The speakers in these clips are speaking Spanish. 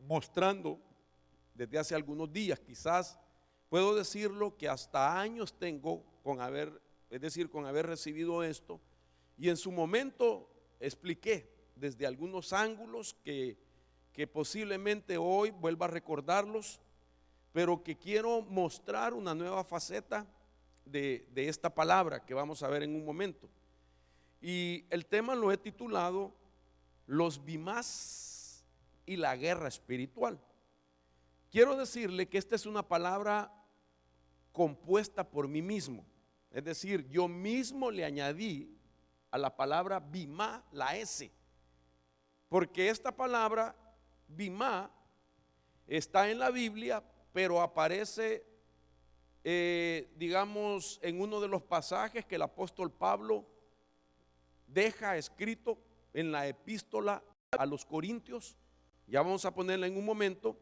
mostrando desde hace algunos días, quizás puedo decirlo que hasta años tengo con haber recibido esto, y en su momento expliqué desde algunos ángulos que posiblemente hoy vuelva a recordarlos, pero que quiero mostrar una nueva faceta de esta palabra que vamos a ver en un momento. Y el tema lo he titulado Los Bimás y la guerra espiritual. Quiero decirle que esta es una palabra compuesta por mí mismo, es decir, yo mismo le añadí a la palabra bimá la S, porque esta palabra bimá está en la Biblia, pero aparece digamos en uno de los pasajes que el apóstol Pablo deja escrito en la epístola a los Corintios. Ya vamos a ponerla en un momento.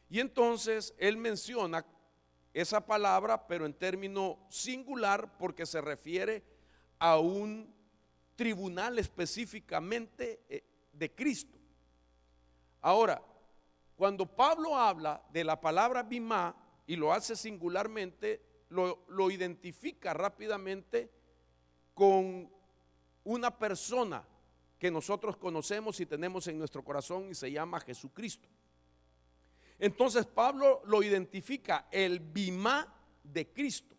Y entonces él menciona esa palabra, pero en término singular, porque se refiere a un tribunal específicamente de Cristo. Ahora, cuando Pablo habla de la palabra bimá y lo hace singularmente, lo identifica rápidamente con una persona que nosotros conocemos y tenemos en nuestro corazón y se llama Jesucristo. Entonces Pablo lo identifica, el bimá de Cristo.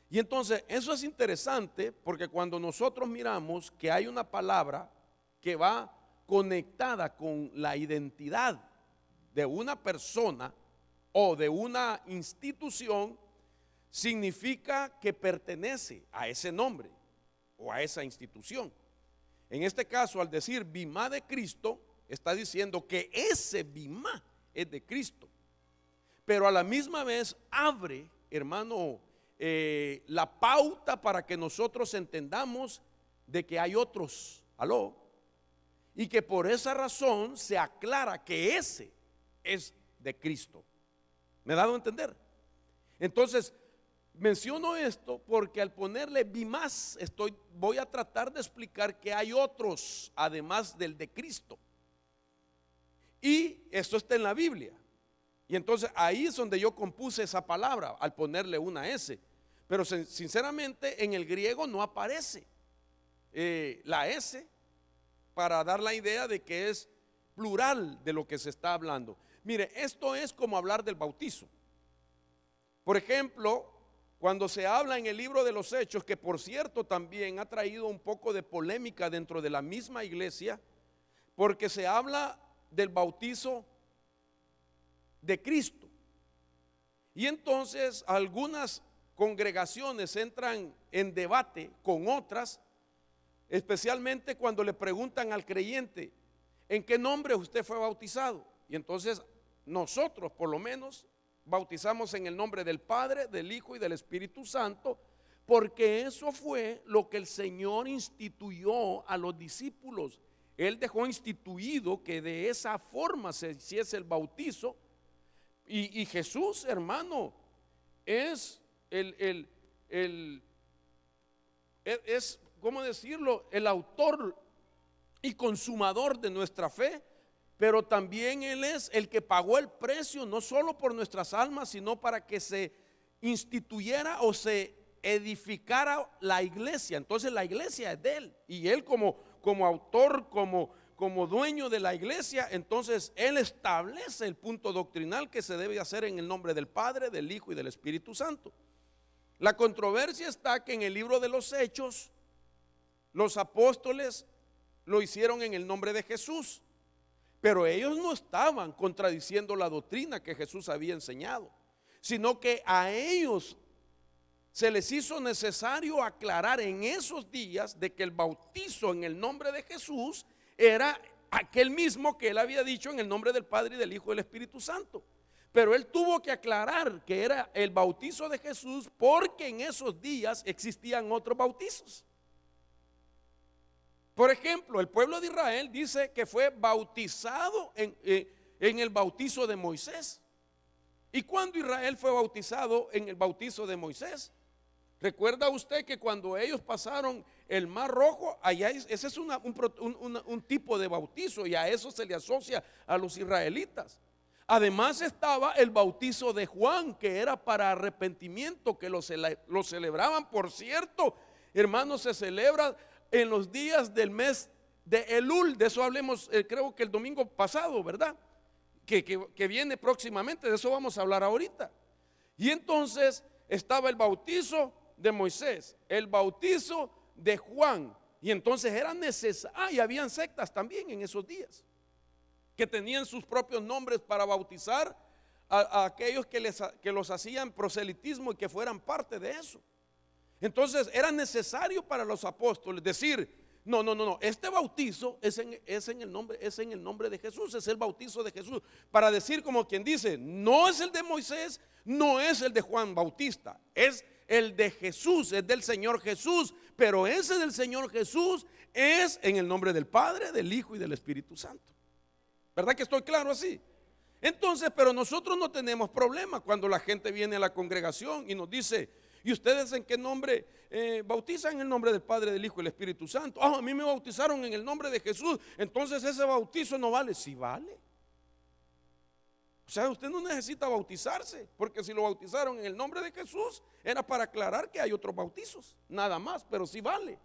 Y entonces eso es interesante porque cuando nosotros miramos que hay una palabra que va conectada con la identidad de una persona o de una institución, significa que pertenece a ese nombre o a esa institución. En este caso, al decir bimá de Cristo, está diciendo que ese bimá es de Cristo, pero a la misma vez abre, hermano, la pauta para que nosotros entendamos de que hay otros, aló, y que por esa razón se aclara que ese es de Cristo. ¿Me he dado a entender? Entonces menciono esto porque al ponerle bimás voy a tratar de explicar que hay otros además del de Cristo. Y esto está en la Biblia. Y entonces ahí es donde yo compuse esa palabra al ponerle una S. Pero sinceramente en el griego no aparece la S para dar la idea de que es plural de lo que se está hablando. Mire, esto es como hablar del bautizo. Por ejemplo, cuando se habla en el libro de los Hechos, que por cierto también ha traído un poco de polémica dentro de la misma iglesia, porque se habla del bautizo de Cristo. Y entonces algunas congregaciones entran en debate con otras, especialmente cuando le preguntan al creyente, ¿en qué nombre usted fue bautizado? Y entonces nosotros por lo menos bautizamos en el nombre del Padre, del Hijo y del Espíritu Santo, porque eso fue lo que el Señor instituyó a los discípulos. Él dejó instituido que de esa forma se hiciese el bautizo. Y Jesús, hermano, es ¿cómo decirlo? El autor y consumador de nuestra fe, pero también Él es el que pagó el precio, no solo por nuestras almas, sino para que se instituyera o se edificara la iglesia. Entonces la iglesia es de Él, y Él como autor, como dueño de la iglesia, entonces Él establece el punto doctrinal que se debe hacer en el nombre del Padre, del Hijo y del Espíritu Santo. La controversia está que en el libro de los Hechos los apóstoles lo hicieron en el nombre de Jesús, pero ellos no estaban contradiciendo la doctrina que Jesús había enseñado, sino que a ellos se les hizo necesario aclarar en esos días de que el bautizo en el nombre de Jesús era aquel mismo que él había dicho en el nombre del Padre y del Hijo y del Espíritu Santo. Pero él tuvo que aclarar que era el bautizo de Jesús porque en esos días existían otros bautizos. Por ejemplo, el pueblo de Israel dice que fue bautizado en el bautizo de Moisés. ¿Y cuándo Israel fue bautizado en el bautizo de Moisés? ¿Recuerda usted que cuando ellos pasaron el Mar Rojo, allá ese es un tipo de bautizo, y a eso se le asocia a los israelitas? Además estaba el bautizo de Juan, que era para arrepentimiento, que lo celebraban, por cierto, hermanos, se celebra en los días del mes de Elul. De eso hablemos, creo que el domingo pasado, ¿verdad? Que viene próximamente, de eso vamos a hablar ahorita. Y entonces estaba el bautizo de Moisés, el bautizo de Juan, y entonces era necesario, y habían sectas también en esos días, que tenían sus propios nombres para bautizar a aquellos que los hacían proselitismo y que fueran parte de eso. Entonces era necesario para los apóstoles decir: no, este bautizo es en el nombre de Jesús, es el bautizo de Jesús, para decir, como quien dice, no es el de Moisés, no es el de Juan Bautista, es el de Jesús, es del Señor Jesús, pero ese del Señor Jesús es en el nombre del Padre, del Hijo y del Espíritu Santo. ¿Verdad que estoy claro así? Entonces, pero nosotros no tenemos problema cuando la gente viene a la congregación y nos dice: ¿y ustedes en qué nombre bautizan? En el nombre del Padre, del Hijo y del Espíritu Santo. A mí me bautizaron en el nombre de Jesús, entonces ese bautizo no vale. Sí vale. O sea, usted no necesita bautizarse, porque si lo bautizaron en el nombre de Jesús, era para aclarar que hay otros bautizos, nada más, pero sí vale.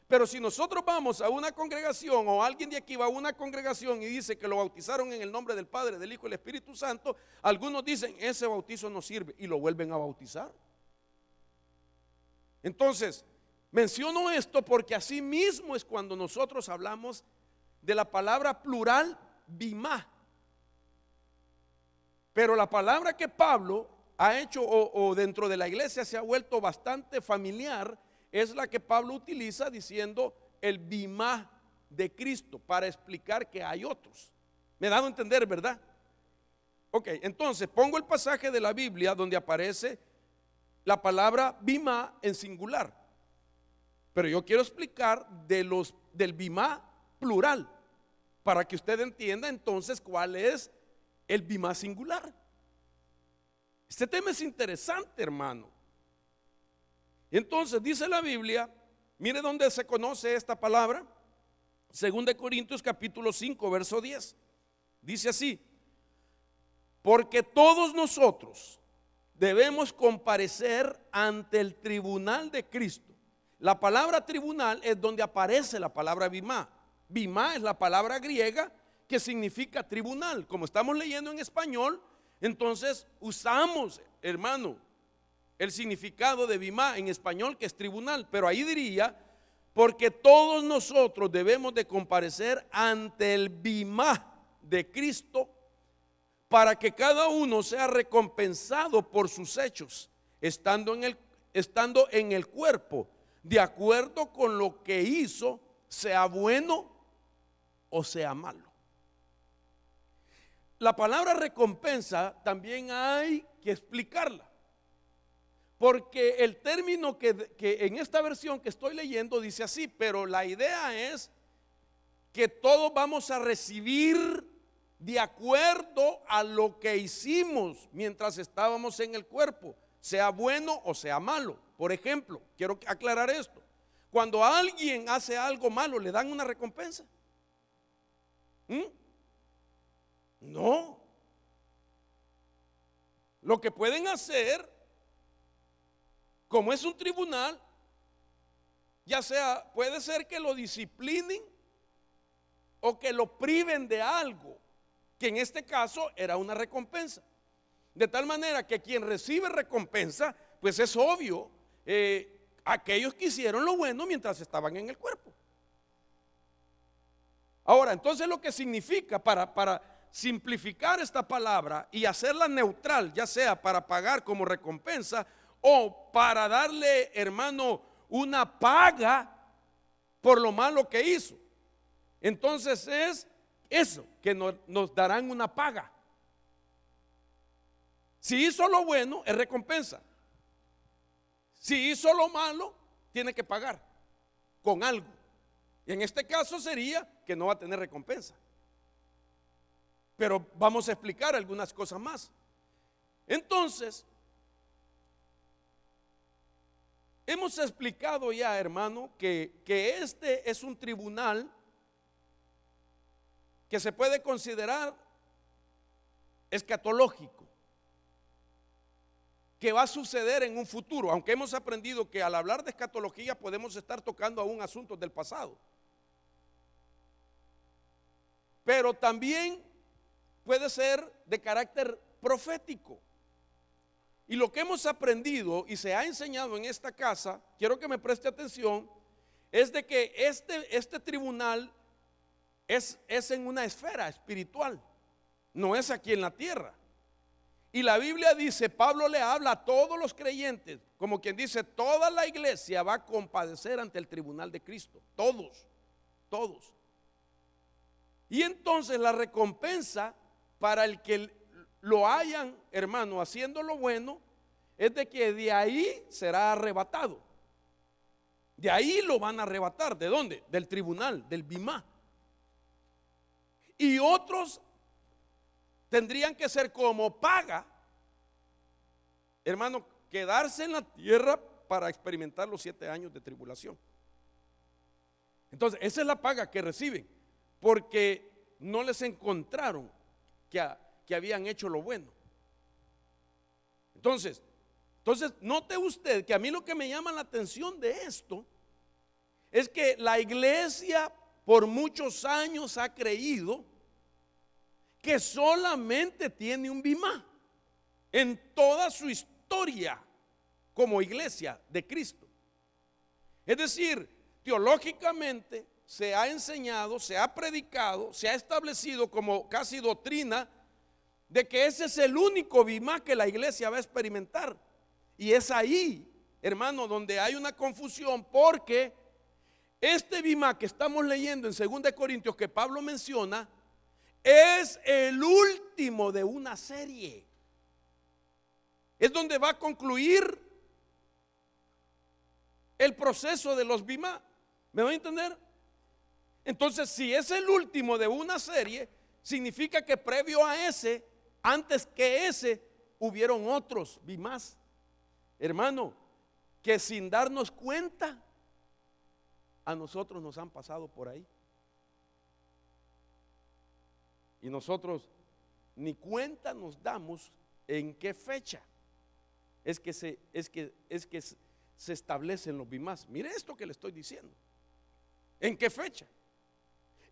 Pero si nosotros vamos a una congregación, o alguien de aquí va a una congregación y dice que lo bautizaron en el nombre del Padre, del Hijo y del Espíritu Santo, algunos dicen: ese bautizo no sirve, y lo vuelven a bautizar. Entonces, menciono esto porque así mismo es cuando nosotros hablamos de la palabra plural bimá. Pero la palabra que Pablo ha hecho, o dentro de la iglesia se ha vuelto bastante familiar, es la que Pablo utiliza diciendo el bimá de Cristo, para explicar que hay otros. ¿Me he dado a entender, verdad? Ok, entonces pongo el pasaje de la Biblia donde aparece la palabra bimá en singular, pero yo quiero explicar del bimá plural, para que usted entienda entonces cuál es el bimá singular. Este tema es interesante, hermano. Entonces dice la Biblia, mire dónde se conoce esta palabra, 2 Corintios capítulo 5 verso 10. Dice así: porque todos nosotros debemos comparecer ante el tribunal de Cristo. La palabra tribunal es donde aparece la palabra bimá. Bimá es la palabra griega que significa tribunal. Como estamos leyendo en español, entonces usamos, hermano, el significado de bimá en español, que es tribunal. Pero ahí diría: porque todos nosotros debemos de comparecer ante el bimá de Cristo, para que cada uno sea recompensado por sus hechos, estando en el cuerpo, de acuerdo con lo que hizo, sea bueno o sea malo. La palabra recompensa también hay que explicarla, porque el término que en esta versión que estoy leyendo dice así, pero la idea es que todos vamos a recibir de acuerdo a lo que hicimos mientras estábamos en el cuerpo, sea bueno o sea malo. Por ejemplo, quiero aclarar esto: cuando alguien hace algo malo, ¿le dan una recompensa? No. Lo que pueden hacer, como es un tribunal, ya sea, puede ser que lo disciplinen o que lo priven de algo, que en este caso era una recompensa. De tal manera que quien recibe recompensa, pues es obvio, aquellos que hicieron lo bueno mientras estaban en el cuerpo. Ahora, entonces lo que significa, para simplificar esta palabra y hacerla neutral, ya sea para pagar como recompensa o para darle, hermano, una paga por lo malo que hizo, entonces es eso, que nos darán una paga. Si hizo lo bueno, es recompensa. Si hizo lo malo, tiene que pagar con algo. Y en este caso sería que no va a tener recompensa. Pero vamos a explicar algunas cosas más. Entonces, hemos explicado ya, hermano, que este es un tribunal que se puede considerar escatológico que va a suceder en un futuro, aunque hemos aprendido que al hablar de escatología podemos estar tocando aún asuntos del pasado, pero también puede ser de carácter profético. Y lo que hemos aprendido y se ha enseñado en esta casa, quiero que me preste atención, es de que este tribunal es en una esfera espiritual, no es aquí en la tierra. Y la Biblia dice, Pablo le habla a todos los creyentes, como quien dice, toda la iglesia va a compadecer ante el tribunal de Cristo, todos. Y entonces la recompensa para el que lo hayan, hermano, haciendo lo bueno, es de que de ahí será arrebatado. De ahí lo van a arrebatar. ¿De dónde? Del tribunal, del Bimá. Y otros tendrían que ser como paga, hermano, quedarse en la tierra para experimentar los 7 años de tribulación. Entonces, esa es la paga que reciben, porque no les encontraron que habían hecho lo bueno. Entonces, note usted que a mí lo que me llama la atención de esto es que la iglesia por muchos años ha creído que solamente tiene un Bimá en toda su historia como iglesia de Cristo. Es decir, teológicamente se ha enseñado, se ha predicado, se ha establecido como casi doctrina de que ese es el único Bimá que la iglesia va a experimentar. Y es ahí, hermano, donde hay una confusión, porque este Bimá que estamos leyendo en 2 Corintios que Pablo menciona es el último de una serie. Es donde va a concluir el proceso de los Bimá. ¿Me van a entender? Entonces, si es el último de una serie, significa que previo a ese, antes que ese, hubieron otros Bimás, hermano, que sin darnos cuenta a nosotros nos han pasado por ahí. Y nosotros ni cuenta nos damos en qué fecha es que se establecen los Bimás. Mire esto que le estoy diciendo. ¿En qué fecha?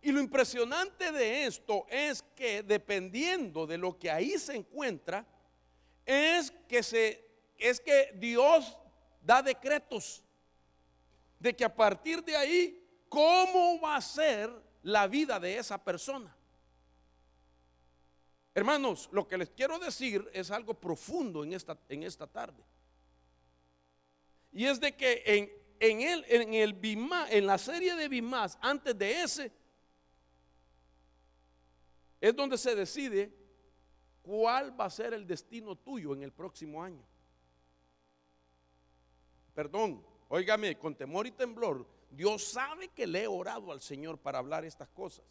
Y lo impresionante de esto es que dependiendo de lo que ahí se encuentra, es que Dios da decretos de que a partir de ahí, ¿cómo va a ser la vida de esa persona? Hermanos, lo que les quiero decir es algo profundo en esta tarde. Y es de que en el Bimá, en la serie de Bimás, antes de ese, es donde se decide cuál va a ser el destino tuyo en el próximo año. Perdón, óigame, con temor y temblor, Dios sabe que le he orado al Señor para hablar estas cosas.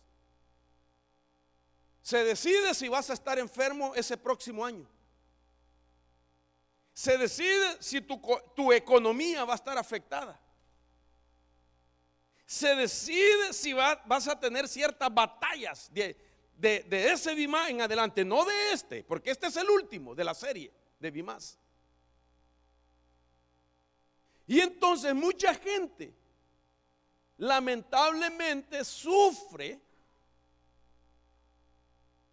Se decide si vas a estar enfermo ese próximo año. Se decide si tu economía va a estar afectada. Se decide si vas a tener ciertas batallas de ese Bimá en adelante, no de este, porque este es el último de la serie de Bimás. Y entonces mucha gente lamentablemente sufre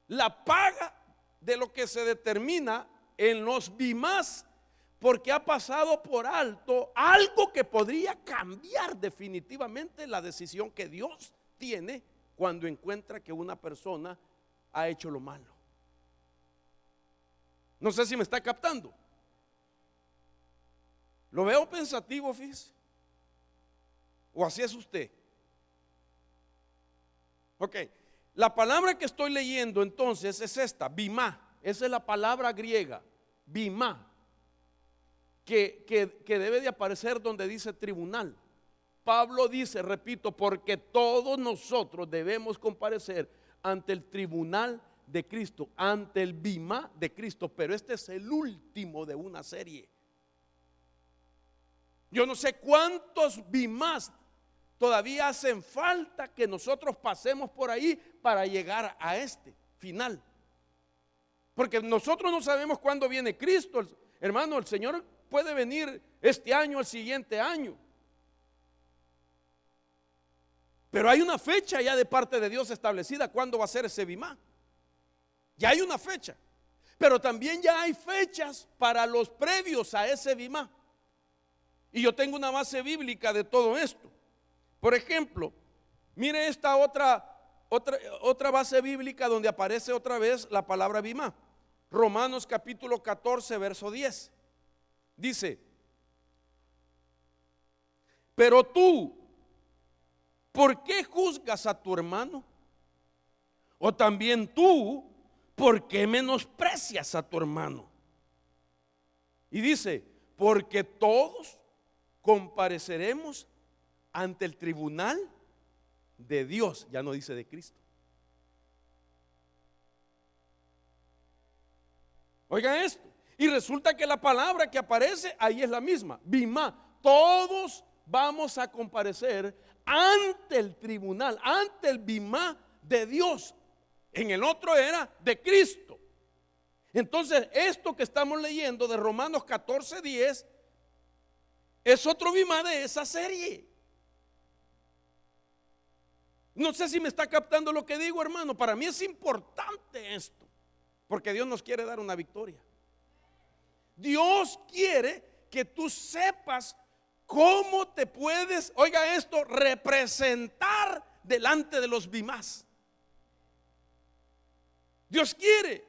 la paga de lo que se determina en los Bimás, porque ha pasado por alto algo que podría cambiar definitivamente la decisión que Dios tiene cuando encuentra que una persona ha hecho lo malo. No sé si me está captando. Lo veo pensativo, fíjese. ¿O así es usted? Ok. La palabra que estoy leyendo entonces es esta, Bimá. Esa es la palabra griega, Bimá, que debe de aparecer donde dice tribunal. Pablo dice, repito, porque todos nosotros debemos comparecer ante el tribunal de Cristo, ante el Bimá de Cristo, pero este es el último de una serie. Yo no sé cuántos Bimás todavía hacen falta que nosotros pasemos por ahí para llegar a este final. Porque nosotros no sabemos cuándo viene Cristo. Hermano, el Señor puede venir este año, el siguiente año. Pero hay una fecha ya de parte de Dios establecida cuándo va a ser ese bimá. Ya hay una fecha. Pero también ya hay fechas para los previos a ese bimá. Y yo tengo una base bíblica de todo esto. Por ejemplo, mire esta otra base bíblica donde aparece otra vez la palabra bimá. Romanos capítulo 14, verso 10. Dice: pero tú, ¿por qué juzgas a tu hermano? O también tú, ¿por qué menosprecias a tu hermano? Y dice: porque todos compareceremos ante el tribunal de Dios. Ya no dice de Cristo. Oigan esto. Y resulta que la palabra que aparece ahí es la misma, bimá. Todos vamos a comparecer ante el tribunal, ante el bimá de Dios. En el otro era de Cristo. Entonces esto que estamos leyendo de Romanos 14:10 es otro bimá de esa serie. No sé si me está captando lo que digo, hermano. Para mí es importante esto, porque Dios nos quiere dar una victoria. Dios quiere que tú sepas cómo te puedes, oiga esto, representar delante de los bimás. Dios quiere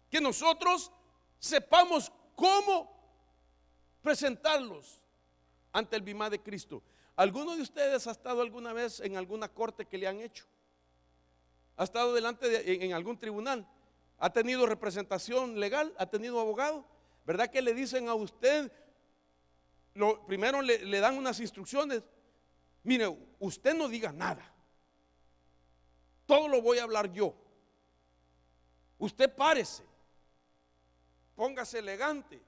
que nosotros sepamos cómo presentarlos ante el bimá de Cristo. ¿Alguno de ustedes ha estado alguna vez en alguna corte que le han hecho? ¿Ha estado en algún tribunal? ¿Ha tenido representación legal? ¿Ha tenido abogado? ¿Verdad que le dicen a usted, primero le dan unas instrucciones? Mire, usted no diga nada, todo lo voy a hablar yo. Usted párese, póngase elegante,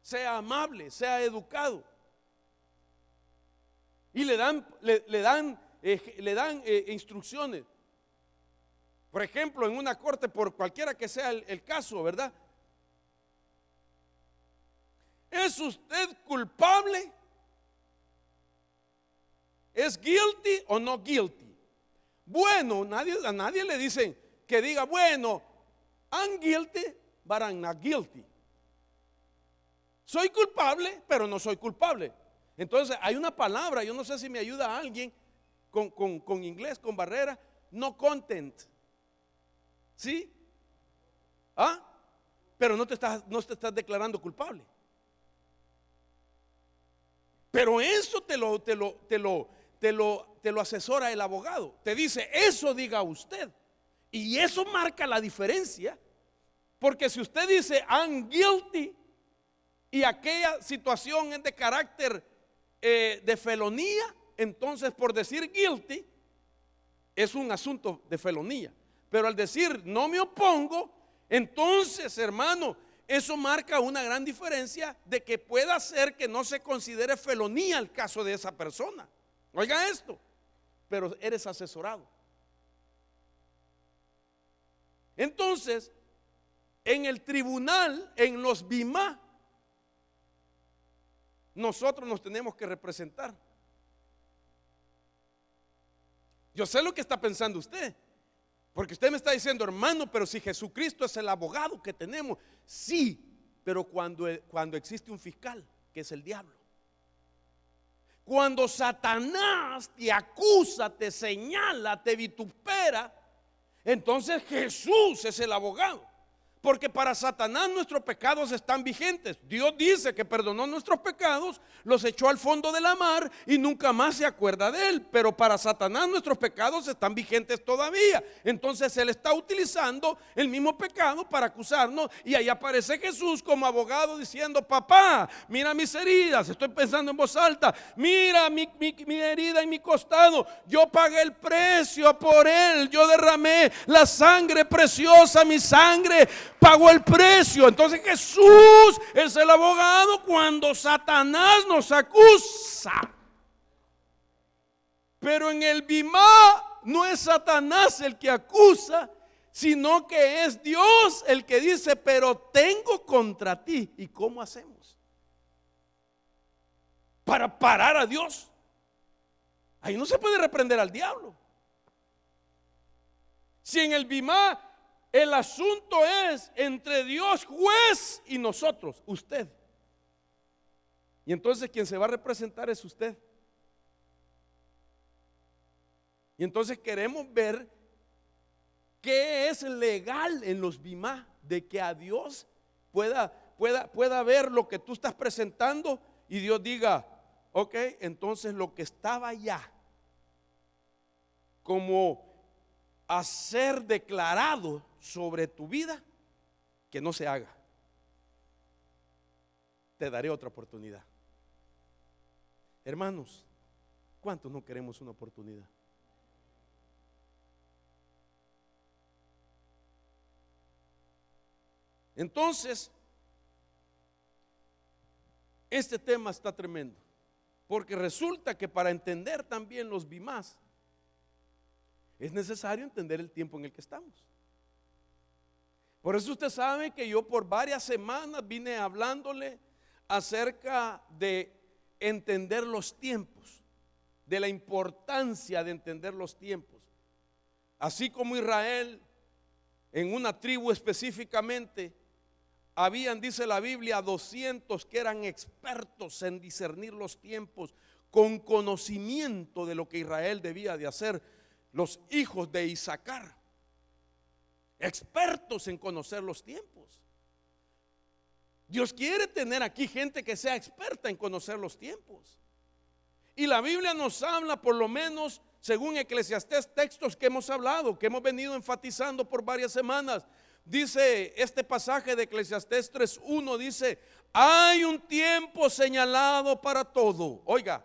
sea amable, sea educado. Y le dan instrucciones. Por ejemplo, en una corte, por cualquiera que sea el caso, ¿verdad? ¿Es usted culpable? ¿Es guilty o no guilty? Bueno, a nadie le dicen que diga, bueno, I'm guilty, but I'm not guilty. Soy culpable, pero no soy culpable. Entonces hay una palabra, yo no sé si me ayuda a alguien con inglés, con barrera, no content. ¿Sí? ¿Ah? Pero no te estás declarando culpable. Pero eso te lo asesora el abogado. Te dice, eso diga usted. Y eso marca la diferencia. Porque si usted dice, I'm guilty, y aquella situación es de carácter de felonía, entonces por decir guilty es un asunto de felonía. Pero al decir no me opongo, entonces, hermano, eso marca una gran diferencia de que pueda ser que no se considere felonía el caso de esa persona. Oiga esto, pero eres asesorado. Entonces, en el tribunal, en los bimá, nosotros nos tenemos que representar. Yo sé lo que está pensando usted, porque usted me está diciendo, hermano, pero si Jesucristo es el abogado que tenemos. Sí, pero cuando existe un fiscal, que es el diablo. Cuando Satanás te acusa, te señala, te vitupera, entonces Jesús es el abogado. Porque para Satanás nuestros pecados están vigentes. Dios dice que perdonó nuestros pecados, los echó al fondo de la mar y nunca más se acuerda de él. Pero para Satanás nuestros pecados están vigentes todavía. Entonces él está utilizando el mismo pecado para acusarnos. Y ahí aparece Jesús como abogado diciendo, papá, mira mis heridas. Estoy pensando en voz alta. Mira mi herida en mi costado. Yo pagué el precio por él. Yo derramé la sangre preciosa, mi sangre pagó el precio. Entonces Jesús es el abogado cuando Satanás nos acusa. Pero en el bimá no es Satanás el que acusa, sino que es Dios el que dice, pero tengo contra ti. ¿Y cómo hacemos para parar a Dios? Ahí no se puede reprender al diablo. Si en el Bimá el asunto es entre Dios juez y nosotros, usted. Y entonces quien se va a representar es usted. Y entonces queremos ver qué es legal en los Bimá, de que a Dios pueda ver lo que tú estás presentando y Dios diga, ok, entonces lo que estaba ya como a ser declarado sobre tu vida, que no se haga. Te daré otra oportunidad. Hermanos, ¿cuántos no queremos una oportunidad? Entonces, este tema está tremendo, porque resulta que para entender también los Bimás es necesario entender el tiempo en el que estamos. Por eso usted sabe que yo por varias semanas vine hablándole acerca de entender los tiempos, de la importancia de entender los tiempos. Así como Israel, en una tribu específicamente, habían, dice la Biblia, 200 que eran expertos en discernir los tiempos, con conocimiento de lo que Israel debía de hacer. Los hijos de Isaacar, expertos en conocer los tiempos. Dios quiere tener aquí gente que sea experta en conocer los tiempos. Y la Biblia nos habla, por lo menos según Eclesiastés, textos que hemos hablado, que hemos venido enfatizando por varias semanas. Dice este pasaje de Eclesiastés 3:1, dice, hay un tiempo señalado para todo. Oiga,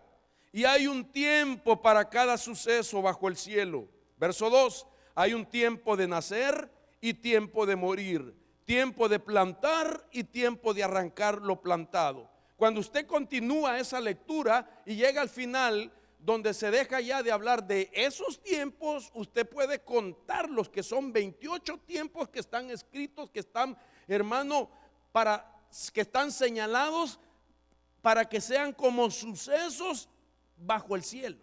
y hay un tiempo para cada suceso bajo el cielo. Verso 2, hay un tiempo de nacer y tiempo de morir, tiempo de plantar y tiempo de arrancar lo plantado. Cuando usted continúa esa lectura y llega al final, donde se deja ya de hablar de esos tiempos, usted puede contarlos, que son 28 tiempos que están escritos, que están, hermano, que están señalados para que sean como sucesos bajo el cielo.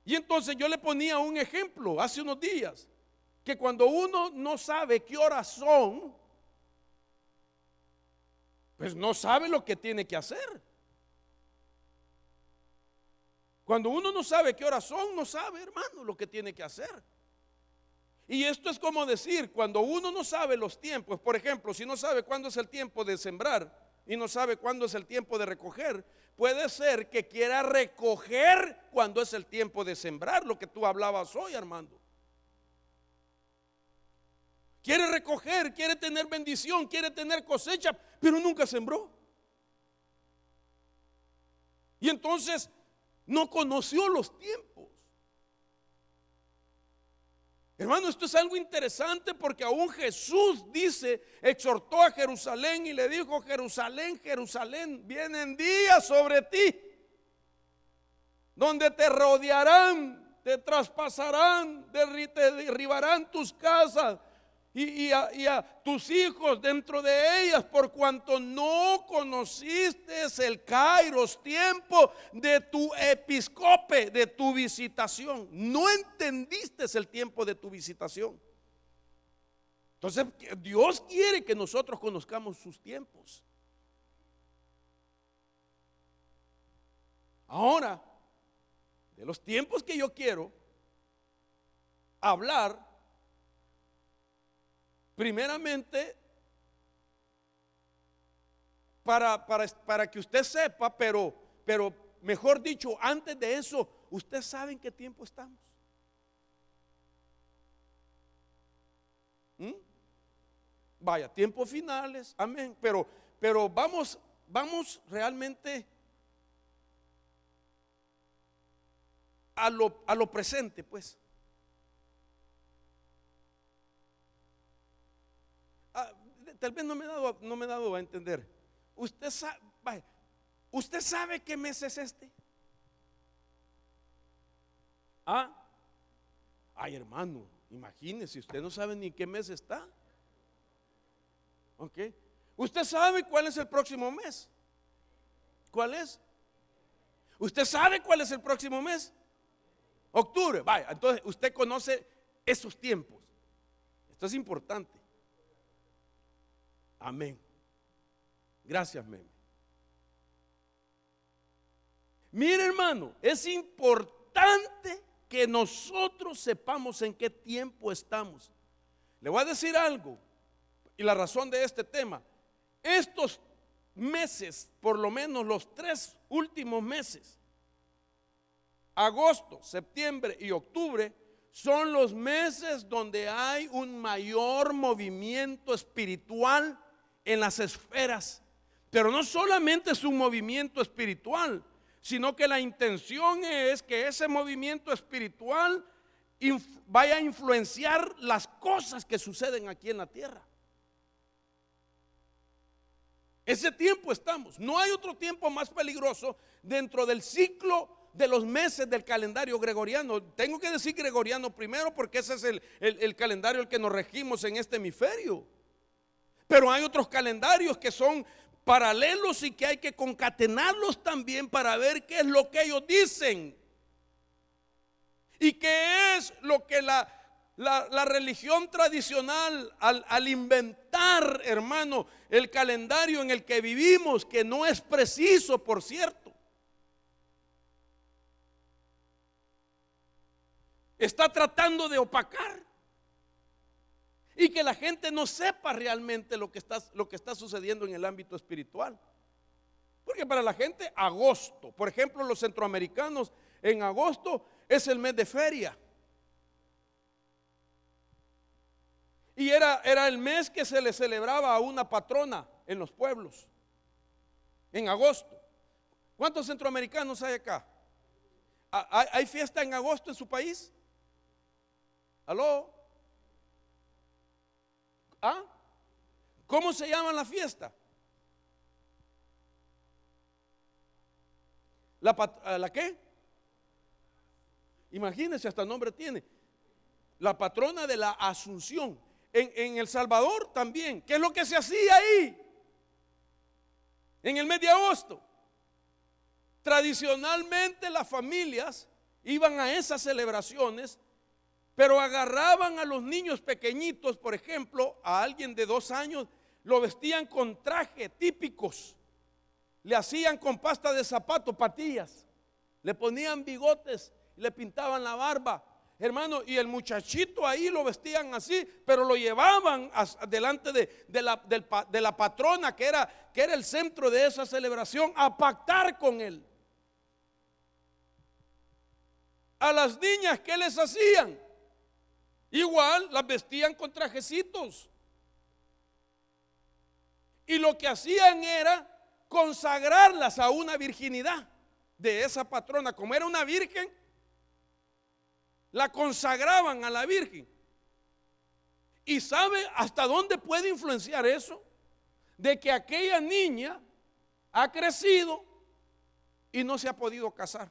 Y entonces yo le ponía un ejemplo hace unos días, que cuando uno no sabe qué horas son, pues no sabe lo que tiene que hacer. Cuando uno no sabe qué horas son, no sabe, hermano, lo que tiene que hacer. Y esto es como decir, cuando uno no sabe los tiempos, por ejemplo, si no sabe cuándo es el tiempo de sembrar y no sabe cuándo es el tiempo de recoger, puede ser que quiera recoger cuando es el tiempo de sembrar, lo que tú hablabas hoy, Armando. Quiere recoger, quiere tener bendición, quiere tener cosecha, pero nunca sembró. Y entonces no conoció los tiempos. Hermano, esto es algo interesante, porque aún Jesús dice, exhortó a Jerusalén y le dijo, Jerusalén, Jerusalén, vienen días sobre ti, donde te rodearán, te traspasarán, te derribarán tus casas y a tus hijos dentro de ellas, por cuanto no conociste el kairos, tiempo de tu episcope, de tu visitación. No entendiste el tiempo de tu visitación. Entonces Dios quiere que nosotros conozcamos sus tiempos. Ahora, de los tiempos que yo quiero hablar, primeramente, para que usted sepa, pero mejor dicho, antes de eso, ¿usted sabe en qué tiempo estamos? Vaya, tiempos finales, amén, pero vamos realmente a lo presente, pues. Tal vez no me he dado a entender. ¿Usted sabe qué mes es este? Ay, hermano, Imagínese, usted no sabe ni qué mes está. ¿Ok? ¿Usted sabe cuál es el próximo mes? ¿Cuál es? ¿Usted sabe cuál es el próximo mes? Octubre. Vaya, entonces usted conoce esos tiempos. Esto es importante. Amén. Gracias, Meme. Mire, hermano, es importante que nosotros sepamos en qué tiempo estamos. Le voy a decir algo, y la razón de este tema. Estos meses, por lo menos los 3 últimos meses, agosto, septiembre y octubre, son los meses donde hay un mayor movimiento espiritual en las esferas. Pero no solamente es un movimiento espiritual, sino que la intención es que ese movimiento espiritual vaya a influenciar las cosas que suceden aquí en la tierra. Ese tiempo estamos. No hay otro tiempo más peligroso dentro del ciclo de los meses del calendario gregoriano. Tengo que decir gregoriano primero porque ese es el calendario al que nos regimos en este hemisferio. Pero hay otros calendarios que son paralelos y que hay que concatenarlos también para ver qué es lo que ellos dicen y qué es lo que la religión tradicional al inventar, hermano, el calendario en el que vivimos, que no es preciso, por cierto, está tratando de opacar y que la gente no sepa realmente lo que está sucediendo en el ámbito espiritual. Porque para la gente agosto, por ejemplo, los centroamericanos, en agosto es el mes de feria. Y era el mes que se le celebraba a una patrona en los pueblos, en agosto. ¿Cuántos centroamericanos hay acá? ¿Hay fiesta en agosto en su país? ¿Aló? ¿Ah? ¿Cómo se llama la fiesta? ¿La qué? Imagínense, hasta nombre tiene. La patrona de la Asunción. En El Salvador también. ¿Qué es lo que se hacía ahí? En el mes de agosto. Tradicionalmente las familias iban a esas celebraciones, pero agarraban a los niños pequeñitos, por ejemplo, a alguien de 2 años, lo vestían con trajes típicos, le hacían con pasta de zapato patillas, le ponían bigotes, le pintaban la barba, hermano, y el muchachito ahí lo vestían así, pero lo llevaban delante de la patrona que era el centro de esa celebración, a pactar con él. A las niñas, ¿qué les hacían? Igual las vestían con trajecitos. Y lo que hacían era consagrarlas a una virginidad de esa patrona. Como era una virgen, la consagraban a la virgen. ¿Y sabe hasta dónde puede influenciar eso? De que aquella niña ha crecido y no se ha podido casar.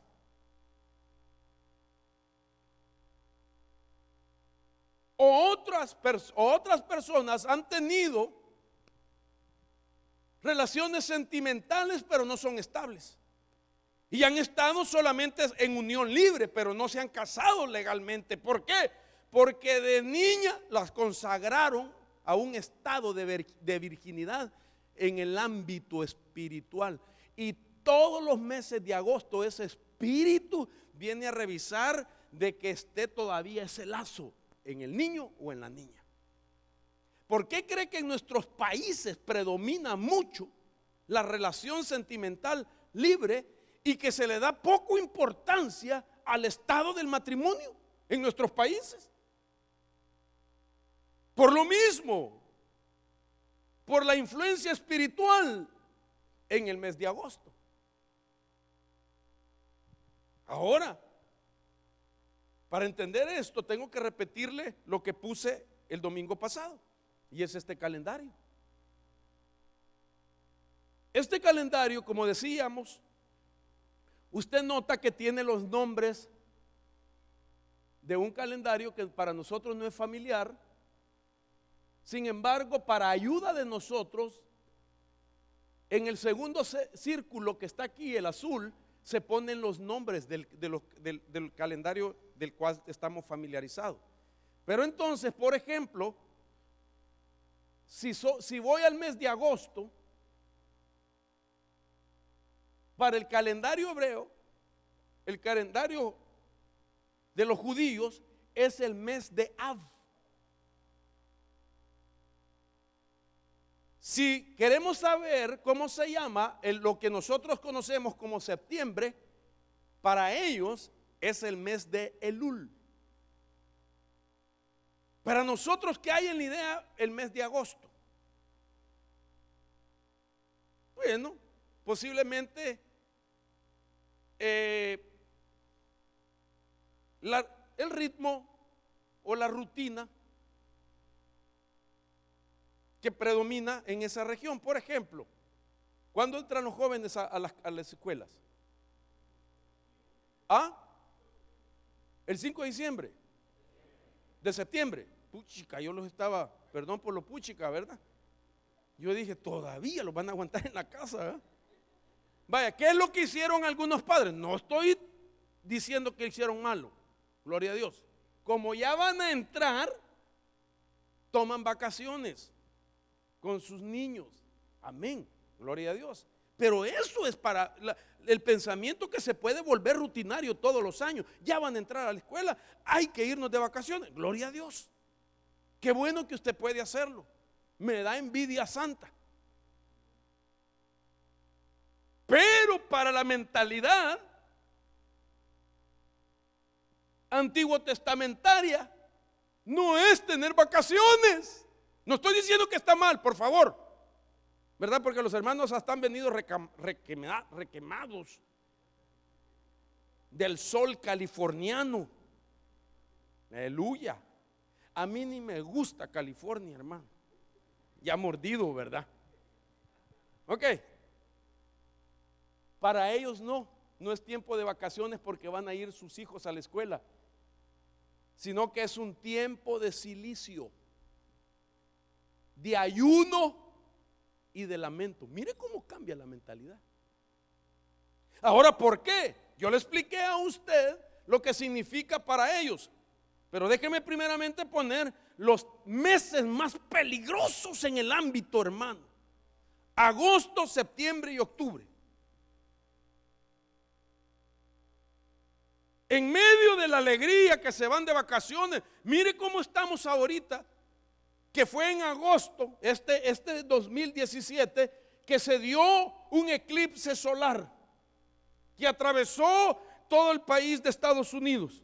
Otras personas han tenido relaciones sentimentales, pero no son estables. Y han estado solamente en unión libre, pero no se han casado legalmente. ¿Por qué? Porque de niña las consagraron a un estado de virginidad en el ámbito espiritual. Y todos los meses de agosto ese espíritu viene a revisar de que esté todavía ese lazo en el niño o en la niña. ¿Por qué cree que en nuestros países predomina mucho la relación sentimental libre y que se le da poco importancia al estado del matrimonio en nuestros países? Por lo mismo, por la influencia espiritual en el mes de agosto. Ahora, para entender esto, tengo que repetirle lo que puse el domingo pasado, y es este calendario. Este calendario, como decíamos, usted nota que tiene los nombres de un calendario que para nosotros no es familiar. Sin embargo, para ayuda de nosotros, en el segundo círculo que está aquí, el azul, se ponen los nombres del calendario del cual estamos familiarizados. Pero entonces, por ejemplo, si voy al mes de agosto, para el calendario hebreo, el calendario de los judíos es el mes de Av. Si queremos saber cómo se llama lo que nosotros conocemos como septiembre, para ellos es el mes de Elul. Para nosotros, ¿qué hay en la idea? El mes de agosto. Bueno, posiblemente el ritmo o la rutina que predomina en esa región. Por ejemplo, ¿cuándo entran los jóvenes a las escuelas? El 5 de diciembre, de septiembre. Puchica, yo los estaba, perdón por lo puchica, ¿verdad? Yo dije, todavía los van a aguantar en la casa, ¿eh? Vaya, ¿qué es lo que hicieron algunos padres? No estoy diciendo que hicieron malo, gloria a Dios. Como ya van a entrar, toman vacaciones con sus niños, amén, gloria a Dios. Pero eso es para el pensamiento que se puede volver rutinario todos los años. Ya van a entrar a la escuela, hay que irnos de vacaciones, gloria a Dios. Qué bueno que usted puede hacerlo, me da envidia santa. Pero para la mentalidad antiguo testamentaria no es tener vacaciones. No estoy diciendo que está mal, por favor, ¿verdad? Porque los hermanos hasta han venido requemados del sol californiano. Aleluya. A mí ni me gusta California, hermano. Ya mordido, ¿verdad? Ok. Para ellos no es tiempo de vacaciones porque van a ir sus hijos a la escuela, sino que es un tiempo de silicio, de ayuno y de lamento. Mire cómo cambia la mentalidad. Ahora, ¿por qué? Yo le expliqué a usted lo que significa para ellos, pero déjeme primeramente poner los meses más peligrosos en el ámbito, hermano: agosto, septiembre y octubre. En medio de la alegría que se van de vacaciones, mire cómo estamos ahorita, que fue en agosto, este 2017, que se dio un eclipse solar que atravesó todo el país de Estados Unidos.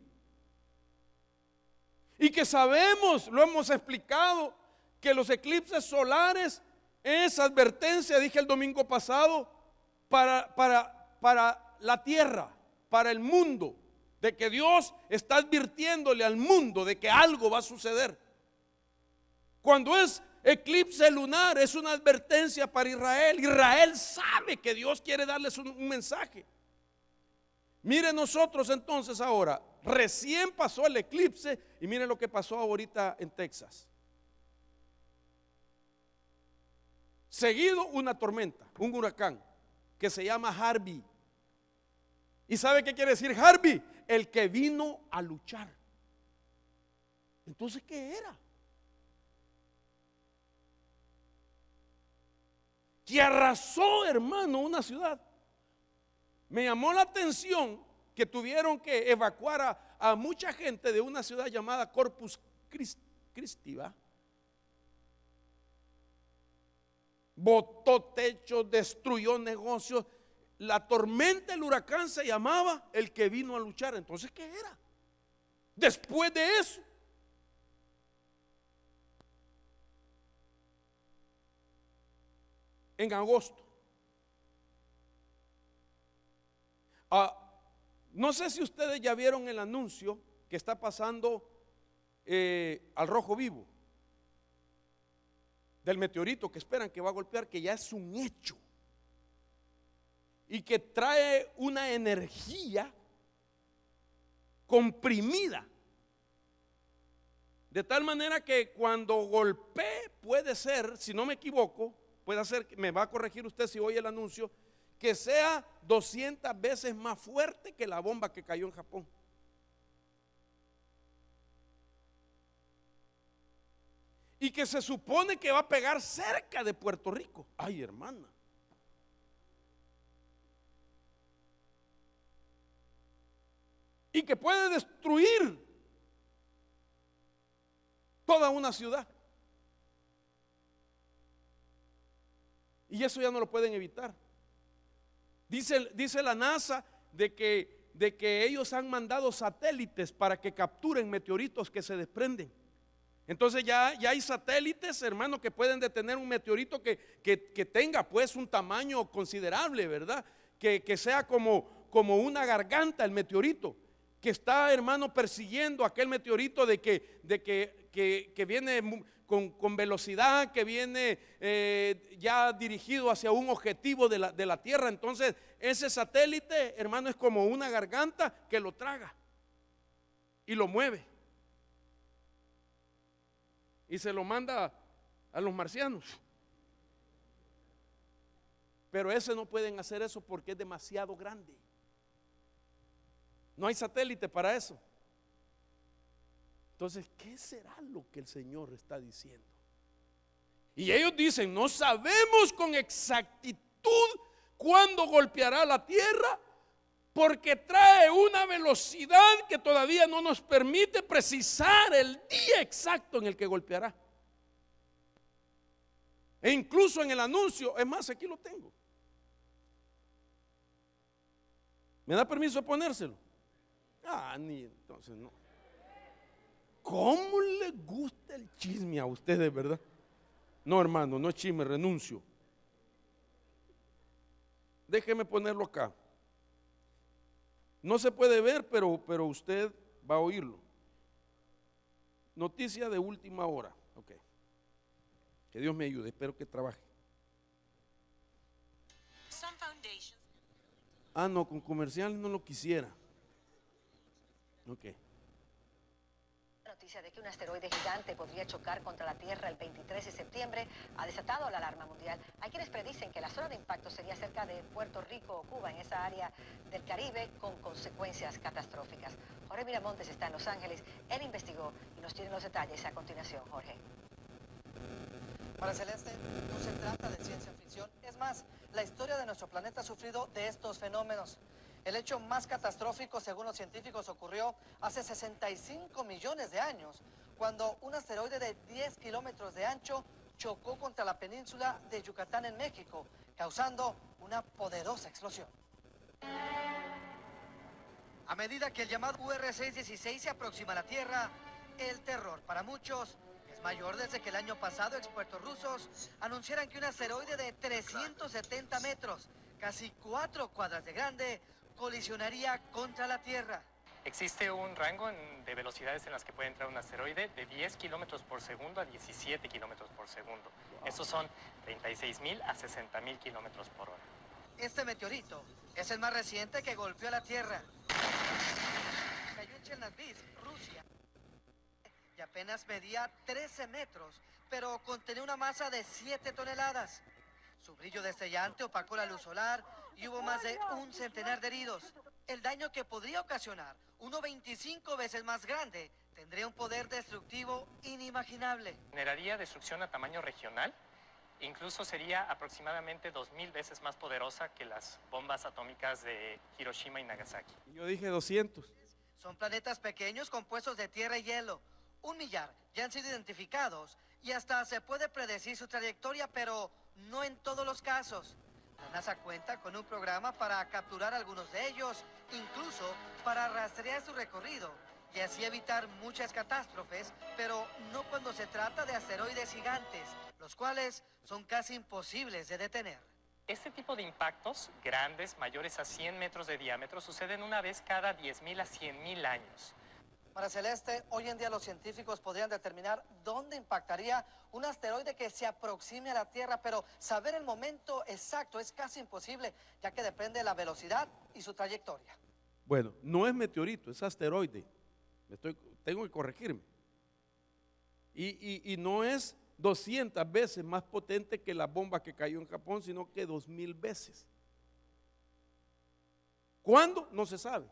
Y que sabemos, lo hemos explicado, que los eclipses solares es advertencia, dije el domingo pasado, para la tierra, para el mundo, de que Dios está advirtiéndole al mundo de que algo va a suceder. Cuando es eclipse lunar, es una advertencia para Israel. Israel sabe que Dios quiere darles un mensaje. Miren nosotros entonces ahora, recién pasó el eclipse y miren lo que pasó ahorita en Texas. Seguido una tormenta, un huracán que se llama Harvey. ¿Y sabe qué quiere decir Harvey? El que vino a luchar. Entonces, ¿qué era? Que arrasó, hermano, una ciudad. Me llamó la atención que tuvieron que evacuar a mucha gente de una ciudad llamada Corpus Christi, ¿va? Botó techos, destruyó negocios. La tormenta, el huracán se llamaba el que vino a luchar. Entonces, ¿qué era? Después de eso, en agosto, no sé si ustedes ya vieron el anuncio que está pasando al Rojo Vivo del meteorito que esperan que va a golpear, que ya es un hecho y que trae una energía comprimida De tal manera que cuando golpee puede ser, si no me equivoco, puede ser, me va a corregir usted si oye el anuncio, que sea 200 veces más fuerte que la bomba que cayó en Japón. Y que se supone que va a pegar cerca de Puerto Rico. Ay, hermana. Y que puede destruir toda una ciudad. Y eso ya no lo pueden evitar. Dice la NASA de que ellos han mandado satélites para que capturen meteoritos que se desprenden. Entonces ya hay satélites, hermano, que pueden detener un meteorito que tenga pues un tamaño considerable, ¿verdad? Que sea como una garganta el meteorito, que está, hermano, persiguiendo aquel meteorito de que viene con velocidad, que viene ya dirigido hacia un objetivo de la Tierra. Entonces ese satélite, hermano, es como una garganta que lo traga y lo mueve y se lo manda a los marcianos. Pero ese no pueden hacer eso porque es demasiado grande. No hay satélite para eso. Entonces, ¿qué será lo que el Señor está diciendo? Y ellos dicen, no sabemos con exactitud cuándo golpeará la tierra, porque trae una velocidad que todavía no nos permite precisar el día exacto en el que golpeará. E incluso en el anuncio, es más, aquí lo tengo. ¿Me da permiso de ponérselo? Ni entonces no. ¿Cómo le gusta el chisme a ustedes, verdad? No, hermano, no es chisme, renuncio. Déjeme ponerlo acá. No se puede ver, pero usted va a oírlo. Noticia de última hora. Ok. Que Dios me ayude, espero que trabaje. No, con comerciales no lo quisiera. Ok. La noticia de que un asteroide gigante podría chocar contra la Tierra el 23 de septiembre ha desatado la alarma mundial. Hay quienes predicen que la zona de impacto sería cerca de Puerto Rico o Cuba, en esa área del Caribe, con consecuencias catastróficas. Jorge Miramontes está en Los Ángeles. Él investigó y nos tiene los detalles a continuación. Jorge. María Celeste, no se trata de ciencia ficción. Es más, la historia de nuestro planeta ha sufrido de estos fenómenos. El hecho más catastrófico, según los científicos, ocurrió hace 65 millones de años, cuando un asteroide de 10 kilómetros de ancho chocó contra la península de Yucatán en México, causando una poderosa explosión. A medida que el llamado UR-616 se aproxima a la Tierra, el terror para muchos es mayor desde que el año pasado expertos rusos anunciaran que un asteroide de 370 metros, casi 4 cuadras de grande, colisionaría contra la Tierra. Existe un rango de velocidades en las que puede entrar un asteroide de 10 kilómetros por segundo a 17 kilómetros por segundo. Estos son 36.000 a 60.000 kilómetros por hora. Este meteorito es el más reciente que golpeó a la Tierra. Cayó en Chernóbil, Rusia, y apenas medía 13 metros, pero contenía una masa de 7 toneladas. Su brillo destellante opacó la luz solar y hubo más de un centenar de heridos. El daño que podría ocasionar, uno 25 veces más grande, tendría un poder destructivo inimaginable. Generaría destrucción a tamaño regional, incluso sería aproximadamente 2000 veces más poderosa que las bombas atómicas de Hiroshima y Nagasaki. Yo dije 200. Son planetas pequeños compuestos de tierra y hielo. 1 millar ya han sido identificados y hasta se puede predecir su trayectoria, pero no en todos los casos. La NASA cuenta con un programa para capturar algunos de ellos, incluso para rastrear su recorrido y así evitar muchas catástrofes, pero no cuando se trata de asteroides gigantes, los cuales son casi imposibles de detener. Este tipo de impactos grandes, mayores a 100 metros de diámetro, suceden una vez cada 10.000 a 100.000 años. María Celeste, hoy en día los científicos podrían determinar dónde impactaría un asteroide que se aproxime a la Tierra, pero saber el momento exacto es casi imposible, ya que depende de la velocidad y su trayectoria. Bueno, no es meteorito, es asteroide. Tengo que corregirme. Y no es 200 veces más potente que la bomba que cayó en Japón, sino que 2000 veces. ¿Cuándo? No se sabe.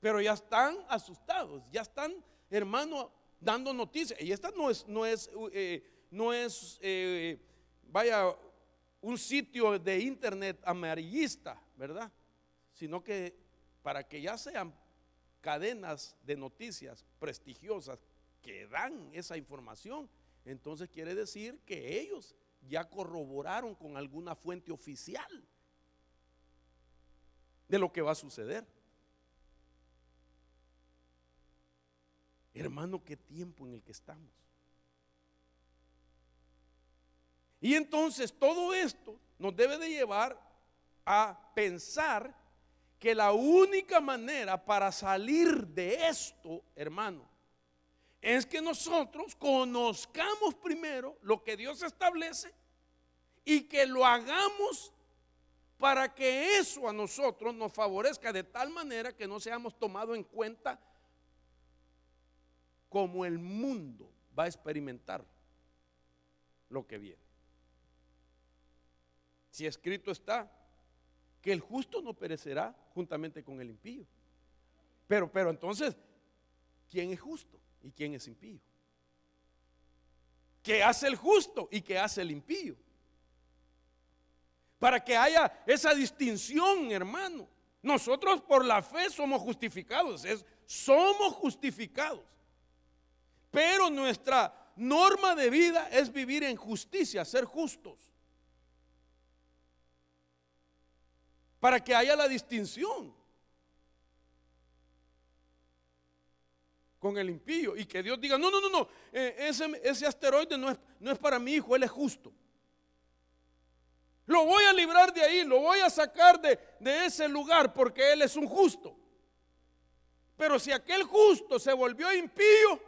Pero ya están asustados, ya están, hermano, dando noticias. Y esta no es vaya, un sitio de internet amarillista, ¿verdad? Sino que para que ya sean cadenas de noticias prestigiosas que dan esa información, entonces quiere decir que ellos ya corroboraron con alguna fuente oficial de lo que va a suceder. Hermano, qué tiempo en el que estamos. Y entonces todo esto nos debe de llevar a pensar que la única manera para salir de esto, hermano, es que nosotros conozcamos primero lo que Dios establece y que lo hagamos para que eso a nosotros nos favorezca de tal manera que no seamos tomados en cuenta como el mundo va a experimentar lo que viene. Si escrito está que el justo no perecerá juntamente con el impío. Pero entonces, ¿quién es justo y quién es impío? ¿Qué hace el justo y qué hace el impío? Para que haya esa distinción, hermano. Nosotros por la fe somos justificados, somos justificados. Pero nuestra norma de vida es vivir en justicia, ser justos. Para que haya la distinción con el impío y que Dios diga, no, ese asteroide no es para mi hijo, él es justo. Lo voy a librar de ahí, lo voy a sacar de ese lugar porque él es un justo. Pero si aquel justo se volvió impío,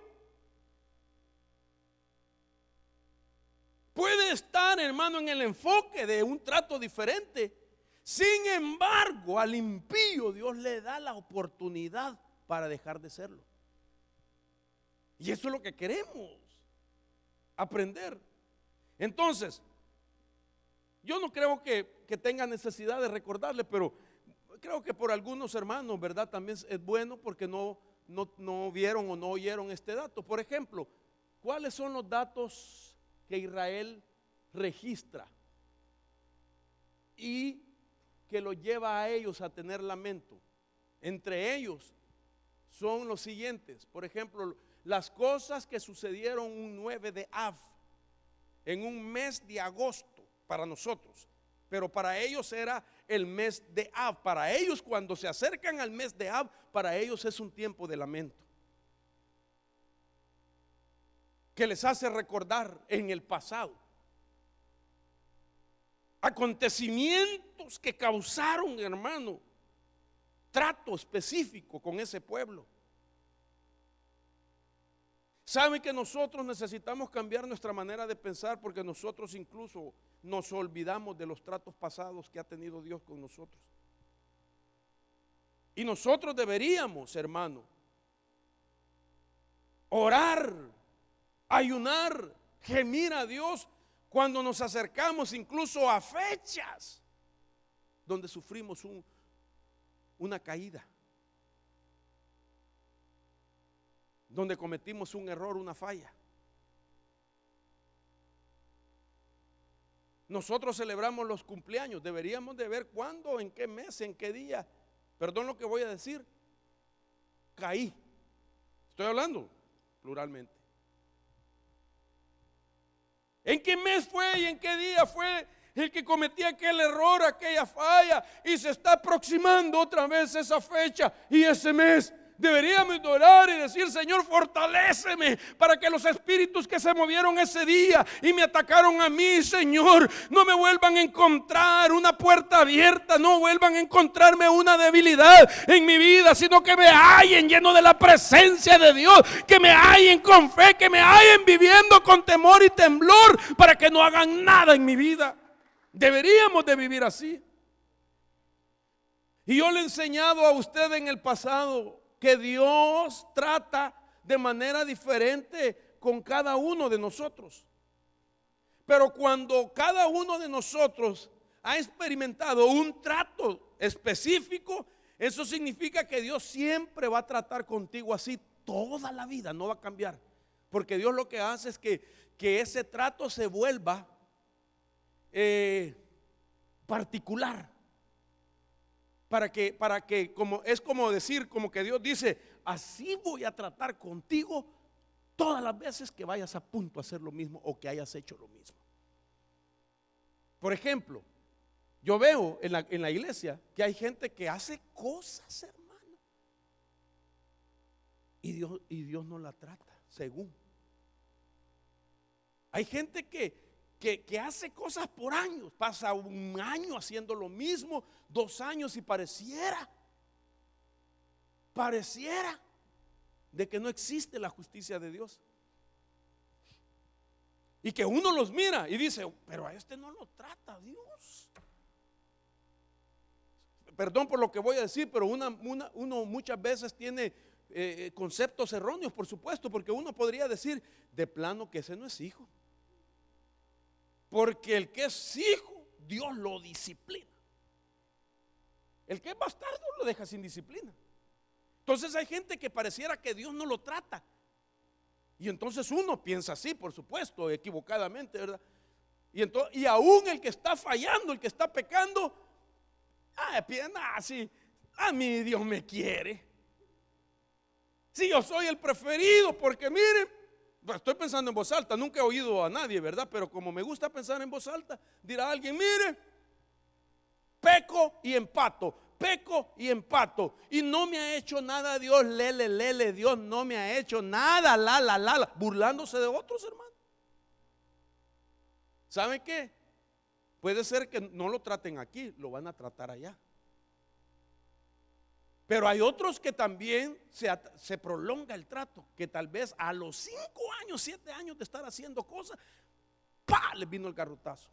puede estar, hermano, en el enfoque de un trato diferente. Sin embargo, al impío Dios le da la oportunidad para dejar de serlo. Y eso es lo que queremos aprender. Entonces, yo no creo que tenga necesidad de recordarle, pero creo que por algunos hermanos, ¿verdad? También es bueno porque no vieron o no oyeron este dato. Por ejemplo, ¿cuáles son los datos que Israel registra y que lo lleva a ellos a tener lamento? Entre ellos son los siguientes. Por ejemplo, las cosas que sucedieron un 9 de Av, en un mes de agosto para nosotros, pero para ellos era el mes de Av. Para ellos, cuando se acercan al mes de Av, para ellos es un tiempo de lamento que les hace recordar en el pasado acontecimientos que causaron, hermano, trato específico con ese pueblo. ¿Saben que nosotros necesitamos cambiar nuestra manera de pensar? Porque nosotros incluso nos olvidamos de los tratos pasados que ha tenido Dios con nosotros. Y nosotros deberíamos, hermano, orar, ayunar, gemir a Dios cuando nos acercamos incluso a fechas donde sufrimos una caída, donde cometimos un error, una falla. Nosotros celebramos los cumpleaños, deberíamos de ver cuándo, en qué mes, en qué día, perdón lo que voy a decir, caí. Estoy hablando pluralmente. ¿En qué mes fue y en qué día fue el que cometía aquel error, aquella falla, y se está aproximando otra vez esa fecha y ese mes? Deberíamos orar y decir: Señor, fortaléceme para que los espíritus que se movieron ese día y me atacaron a mí, Señor, no me vuelvan a encontrar una puerta abierta, no vuelvan a encontrarme una debilidad en mi vida, sino que me hallen lleno de la presencia de Dios, que me hallen con fe, que me hallen viviendo con temor y temblor, para que no hagan nada en mi vida. Deberíamos de vivir así. Y yo le he enseñado a usted en el pasado que Dios trata de manera diferente con cada uno de nosotros. Pero cuando cada uno de nosotros ha experimentado un trato específico, eso significa que Dios siempre va a tratar contigo así toda la vida, no va a cambiar. Porque Dios lo que hace es que ese trato se vuelva particular. Para que como es como decir, como que Dios dice, así voy a tratar contigo todas las veces que vayas a punto a hacer lo mismo o que hayas hecho lo mismo. Por ejemplo, yo veo en la iglesia que hay gente que hace cosas, hermano, y Dios no la trata según. Hay gente que hace cosas por años, pasa un año haciendo lo mismo, 2 años y pareciera de que no existe la justicia de Dios. Y que uno los mira y dice, pero a este no lo trata Dios. Perdón por lo que voy a decir, pero uno muchas veces tiene conceptos erróneos, por supuesto, porque uno podría decir de plano que ese no es hijo. Porque el que es hijo, Dios lo disciplina. El que es bastardo lo deja sin disciplina. Entonces hay gente que pareciera que Dios no lo trata. Y entonces uno piensa así, por supuesto, equivocadamente, ¿verdad? Y aún el que está fallando, el que está pecando, sí, a mí Dios me quiere. Si yo soy el preferido, porque miren, estoy pensando en voz alta, nunca he oído a nadie, ¿verdad? Pero como me gusta pensar en voz alta, dirá alguien, mire, peco y empato, y no me ha hecho nada Dios, lele, Dios no me ha hecho nada, la, burlándose de otros, hermano. ¿Saben qué? Puede ser que no lo traten aquí, lo van a tratar allá. Pero hay otros que también se prolonga el trato, que tal vez a los 5 años, 7 años de estar haciendo cosas, les vino el garrotazo.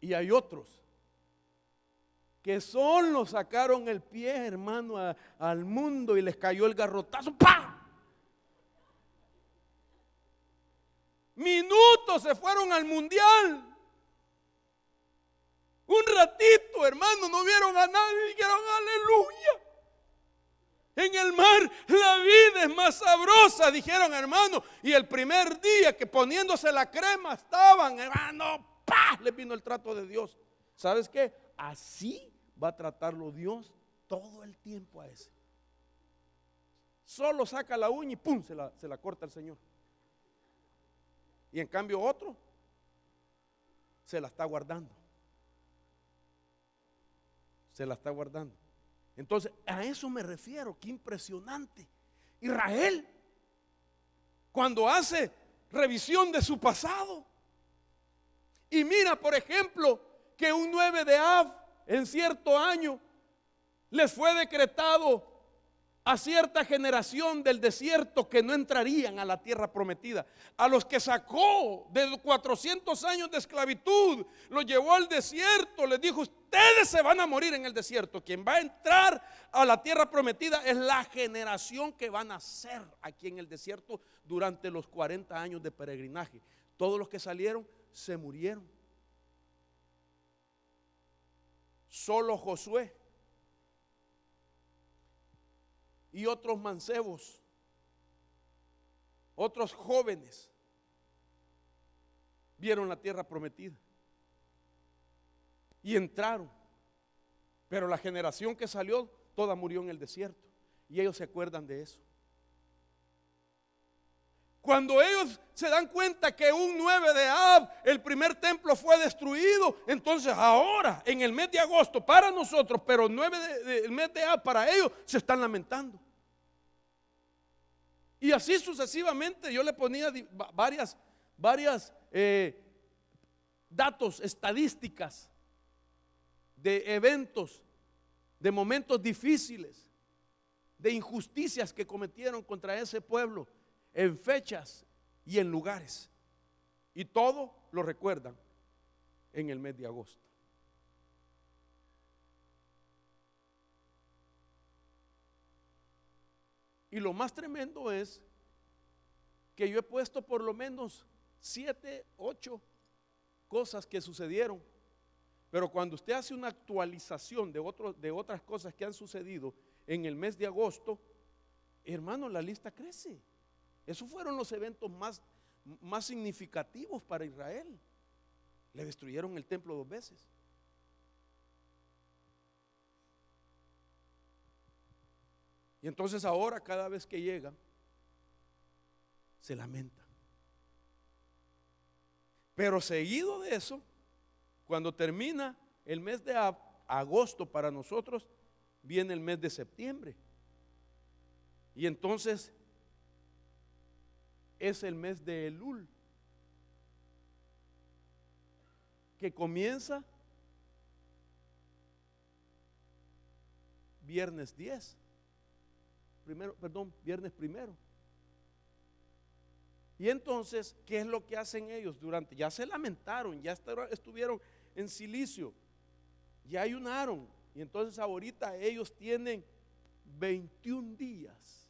Y hay otros que solo sacaron el pie, hermano, al mundo y les cayó el garrotazo. Minutos se fueron al mundial. Un ratito, hermano, no vieron a nadie y dijeron aleluya. En el mar la vida es más sabrosa, dijeron, hermano. Y el primer día que poniéndose la crema estaban, hermano, les vino el trato de Dios. ¿Sabes qué? Así va a tratarlo Dios todo el tiempo a ese. Solo saca la uña y pum, se la corta el Señor. Y en cambio otro se la está guardando. Se la está guardando. Entonces, a eso me refiero, qué impresionante. Israel, cuando hace revisión de su pasado, y mira, por ejemplo, que un 9 de Av, en cierto año, les fue decretado a cierta generación del desierto que no entrarían a la tierra prometida. A los que sacó de 400 años de esclavitud, los llevó al desierto, les dijo, ustedes se van a morir en el desierto. Quien va a entrar a la tierra prometida es la generación que van a nacer aquí en el desierto durante los 40 años de peregrinaje. Todos los que salieron se murieron. Solo Josué y otros mancebos, otros jóvenes, vieron la tierra prometida y entraron. Pero la generación que salió, toda murió en el desierto. Y ellos se acuerdan de eso. Cuando ellos se dan cuenta que un 9 de Av, el primer templo fue destruido, entonces ahora, en el mes de agosto, para nosotros, pero el mes de Av para ellos, se están lamentando. Y así sucesivamente. Yo le ponía varias datos, estadísticas de eventos, de momentos difíciles, de injusticias que cometieron contra ese pueblo, en fechas y en lugares. Y todo lo recuerdan en el mes de agosto. Y lo más tremendo es que yo he puesto por lo menos 7, 8 cosas que sucedieron. Pero cuando usted hace una actualización de otras cosas que han sucedido en el mes de agosto, hermano, la lista crece. Esos fueron los eventos más significativos para Israel. Le destruyeron el templo 2 veces. Y entonces ahora cada vez que llega, se lamenta. Pero seguido de eso, cuando termina el mes de agosto para nosotros, viene el mes de septiembre. Y entonces es el mes de Elul, que comienza viernes 10. Viernes primero. Y entonces, ¿qué es lo que hacen ellos? Ya se lamentaron, ya estuvieron en silicio, ya ayunaron. Y entonces ahorita ellos tienen 21 días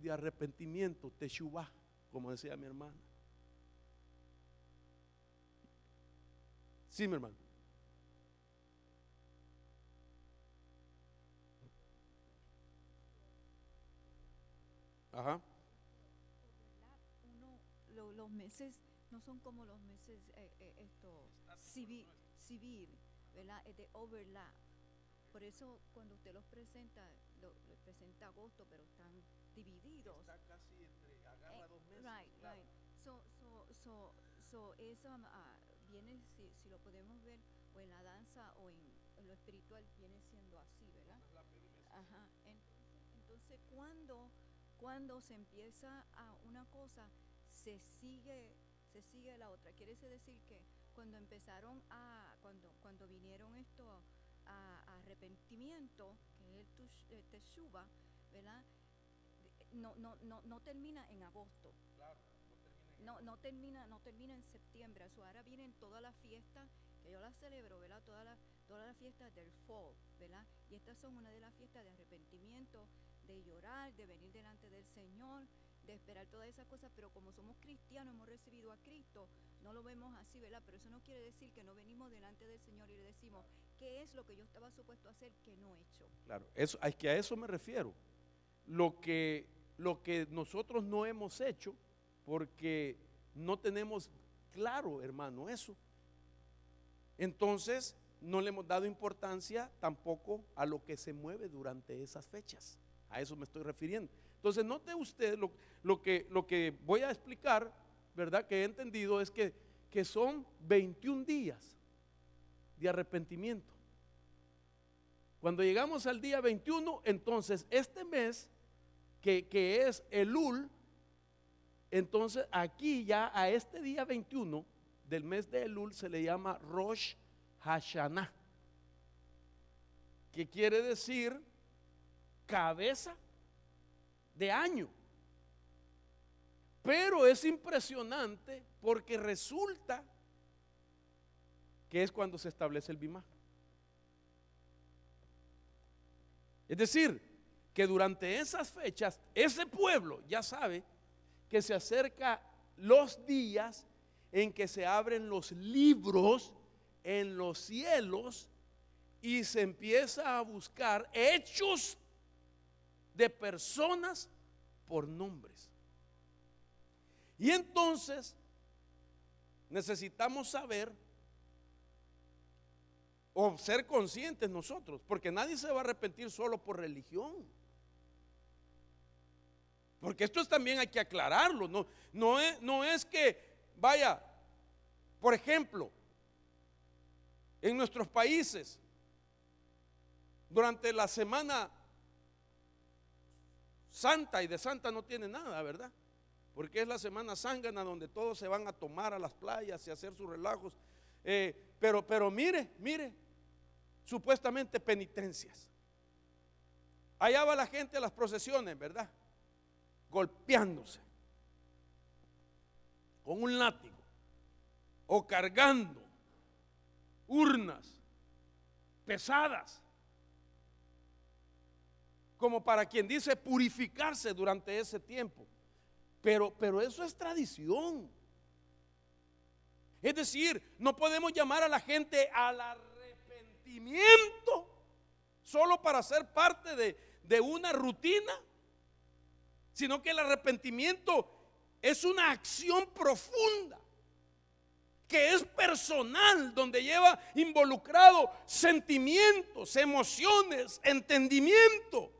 de arrepentimiento, teshuvah, como decía mi hermana. Sí, mi hermano. Ajá. Los meses no son como los meses civil, ¿verdad? Es de overlap. Por eso cuando usted los presenta, le presenta agosto, pero están divididos. Está casi agarra 2 meses. Right, claro. right. So eso viene, si lo podemos ver, o en la danza o en lo espiritual, viene siendo así, ¿verdad? Ajá. Entonces cuando se empieza a una cosa, se sigue la otra. Quiere decir que cuando empezaron cuando vinieron esto a arrepentimiento, que es el teshuvah, ¿verdad? No termina en agosto. Claro, No termina en septiembre. Ahora vienen todas las fiestas que yo las celebro, ¿verdad? Todas las fiestas del fall, ¿verdad? Y estas son una de las fiestas de arrepentimiento, de llorar, de venir delante del Señor, de esperar todas esas cosas. Pero como somos cristianos, hemos recibido a Cristo, no lo vemos así, ¿verdad? Pero eso no quiere decir que no venimos delante del Señor y le decimos, ¿qué es lo que yo estaba supuesto a hacer que no he hecho? Claro, es que a eso me refiero. Lo que nosotros no hemos hecho, porque no tenemos claro, hermano, eso. Entonces, no le hemos dado importancia tampoco a lo que se mueve durante esas fechas. A eso me estoy refiriendo. Entonces, note usted lo que voy a explicar, ¿verdad? Que he entendido es que son 21 días de arrepentimiento. Cuando llegamos al día 21, entonces este mes que es Elul, entonces aquí ya a este día 21 del mes de Elul se le llama Rosh Hashanah, que quiere decir cabeza de año. Pero es impresionante porque resulta que es cuando se establece el Bimá. Es decir, que durante esas fechas ese pueblo ya sabe que se acerca los días en que se abren los libros en los cielos y se empieza a buscar hechos de personas por nombres. Y entonces necesitamos saber o ser conscientes nosotros, porque nadie se va a arrepentir solo por religión. Porque esto también hay que aclararlo. No es que, vaya, por ejemplo, en nuestros países, durante la Semana Santa, y de Santa no tiene nada, ¿verdad? Porque es la Semana Zángana donde todos se van a tomar a las playas y a hacer sus relajos. Pero mire, supuestamente penitencias. Allá va la gente a las procesiones, ¿verdad? Golpeándose con un látigo o cargando urnas pesadas. como para quien dice purificarse durante ese tiempo. Pero eso es tradición. Es decir, no podemos llamar a la gente al arrepentimiento solo para ser parte de una rutina, sino que el arrepentimiento es una acción profunda, que es personal, donde lleva involucrado sentimientos, emociones, entendimiento.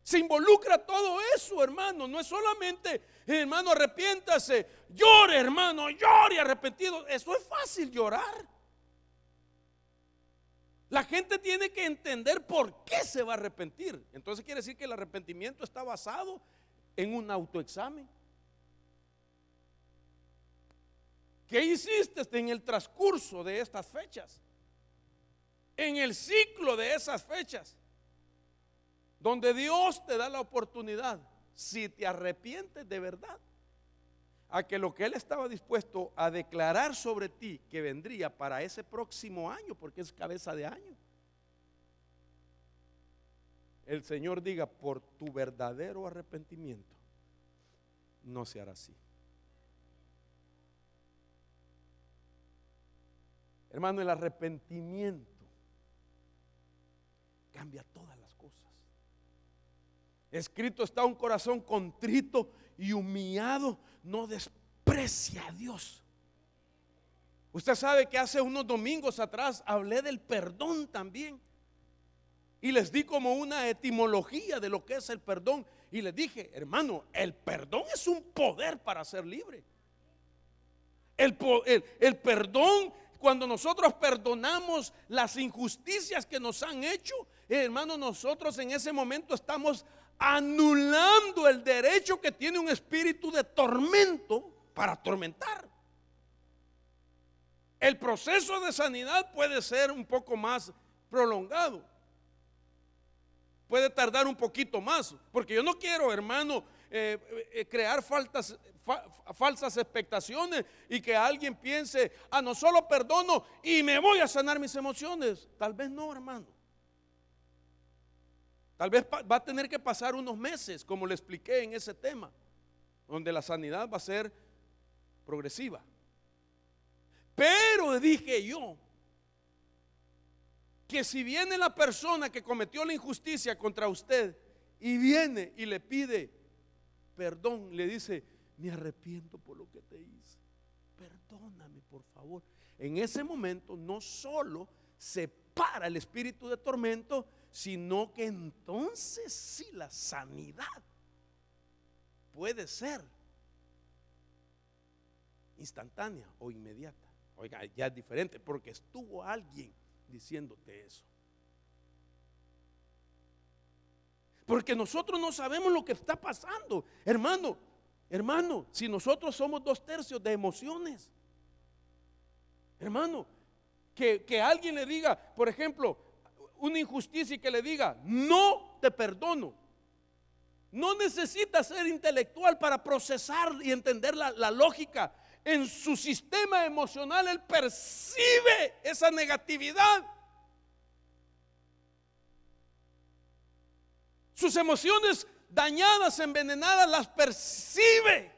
Se involucra todo eso, hermano. No es solamente, hermano, arrepiéntase, llore, hermano, llore arrepentido. Eso es fácil, llorar. La gente tiene que entender por qué se va a arrepentir. Entonces quiere decir que el arrepentimiento está basado en un autoexamen. ¿Qué hiciste en el transcurso de estas fechas? En el ciclo de esas fechas, donde Dios te da la oportunidad, si te arrepientes de verdad, a que lo que Él estaba dispuesto a declarar sobre ti que vendría para ese próximo año, porque es cabeza de año, el Señor diga: por tu verdadero arrepentimiento no se hará así. Hermano, el arrepentimiento cambia todas las cosas. Escrito está: un corazón contrito y humillado no desprecia a Dios. Usted sabe que hace unos domingos atrás hablé del perdón también, y les di como una etimología de lo que es el perdón, y les dije: hermano, el perdón es un poder para ser libre. El perdón, cuando nosotros perdonamos las injusticias que nos han hecho, hermano, nosotros en ese momento estamos anulando el derecho que tiene un espíritu de tormento para atormentar. El proceso de sanidad puede ser un poco más prolongado, puede tardar un poquito más, porque yo no quiero, hermano, crear falsas expectaciones y que alguien piense: ah, no, solo perdono y me voy a sanar mis emociones. Tal vez no, hermano. Tal vez va a tener que pasar unos meses, como le expliqué en ese tema, donde la sanidad va a ser progresiva. Pero dije yo que si viene la persona que cometió la injusticia contra usted y viene y le pide perdón, le dice: me arrepiento por lo que te hice, perdóname por favor, en ese momento no solo se para el espíritu de tormento, sino que entonces sí la sanidad puede ser instantánea o inmediata. Oiga, ya es diferente, porque estuvo alguien diciéndote eso. Porque nosotros no sabemos lo que está pasando, hermano. Hermano, si nosotros somos 2/3 de emociones, hermano, que alguien le diga, por ejemplo, una injusticia, y que le diga: no te perdono. No necesita ser intelectual para procesar y entender la lógica. En su sistema emocional él percibe esa negatividad. Sus emociones dañadas, envenenadas, las percibe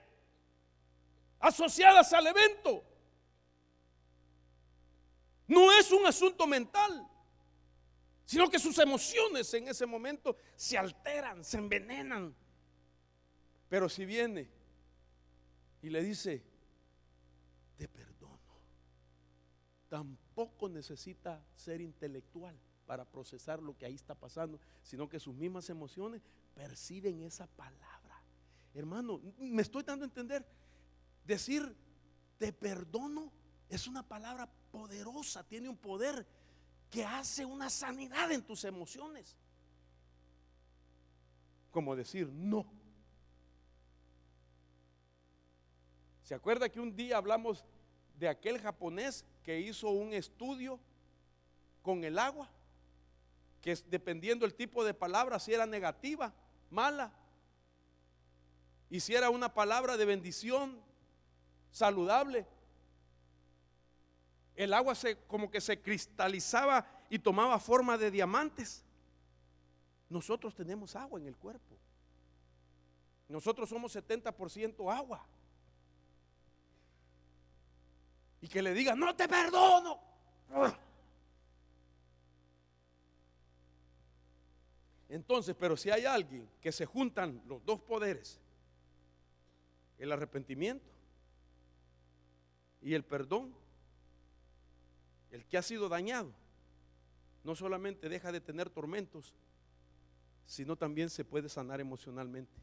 asociadas al evento. No es un asunto mental, sino que sus emociones en ese momento se alteran, se envenenan. Pero si viene y le dice: te perdono, tampoco necesita ser intelectual para procesar lo que ahí está pasando, sino que sus mismas emociones perciben esa palabra. Hermano, me estoy dando a entender. Decir te perdono es una palabra poderosa, tiene un poder que hace una sanidad en tus emociones, como decir no. ¿Se acuerda que un día hablamos de aquel japonés que hizo un estudio con el agua? Que dependiendo el tipo de palabra, si era negativa, mala, y si era una palabra de bendición, saludable, el agua como que se cristalizaba y tomaba forma de diamantes. nosotros tenemos agua en el cuerpo. Nosotros somos 70% agua. Y que le diga, no te perdono. Entonces, pero si hay alguien que se juntan los dos poderes, el arrepentimiento y el perdón, el que ha sido dañado, no solamente deja de tener tormentos, sino también se puede sanar emocionalmente.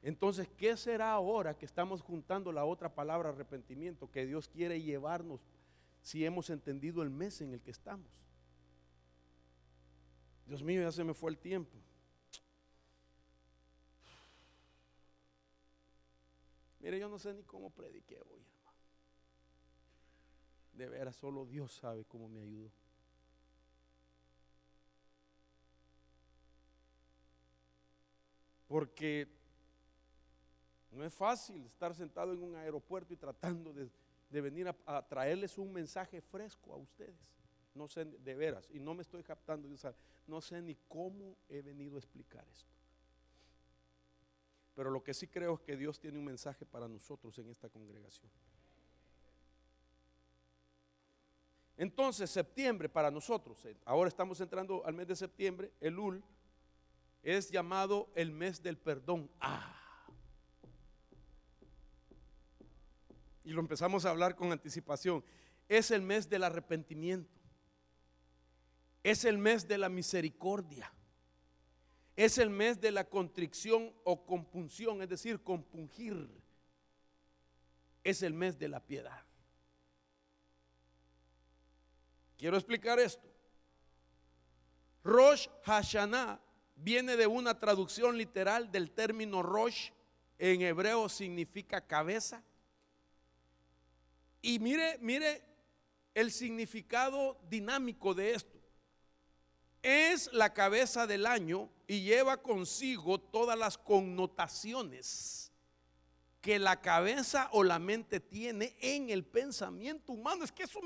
Entonces, ¿qué será ahora que estamos juntando la otra palabra arrepentimiento que Dios quiere llevarnos si hemos entendido el mes en el que estamos? Dios mío, ya se me fue el tiempo. Mire, yo no sé ni cómo prediqué hoy, hermano. De veras, solo Dios sabe cómo me ayudó. Porque no es fácil estar sentado en un aeropuerto y tratando de venir a traerles un mensaje fresco a ustedes. No sé, de veras, y no me estoy captando, no sé ni cómo he venido a explicar esto. Pero lo que sí creo es que Dios tiene un mensaje para nosotros en esta congregación. Entonces, septiembre para nosotros, ahora estamos entrando al mes de septiembre, Elul, es llamado el mes del perdón. Y lo empezamos a hablar con anticipación. Es el mes del arrepentimiento. Es el mes de la misericordia. Es el mes de la contrición o compunción, es decir, compungir. Es el mes de la piedad. Quiero explicar esto. Rosh Hashanah viene de una traducción literal del término Rosh, en hebreo significa cabeza. Y mire el significado dinámico de esto. Es la cabeza del año y lleva consigo todas las connotaciones que la cabeza o la mente tiene en el pensamiento humano. Es que eso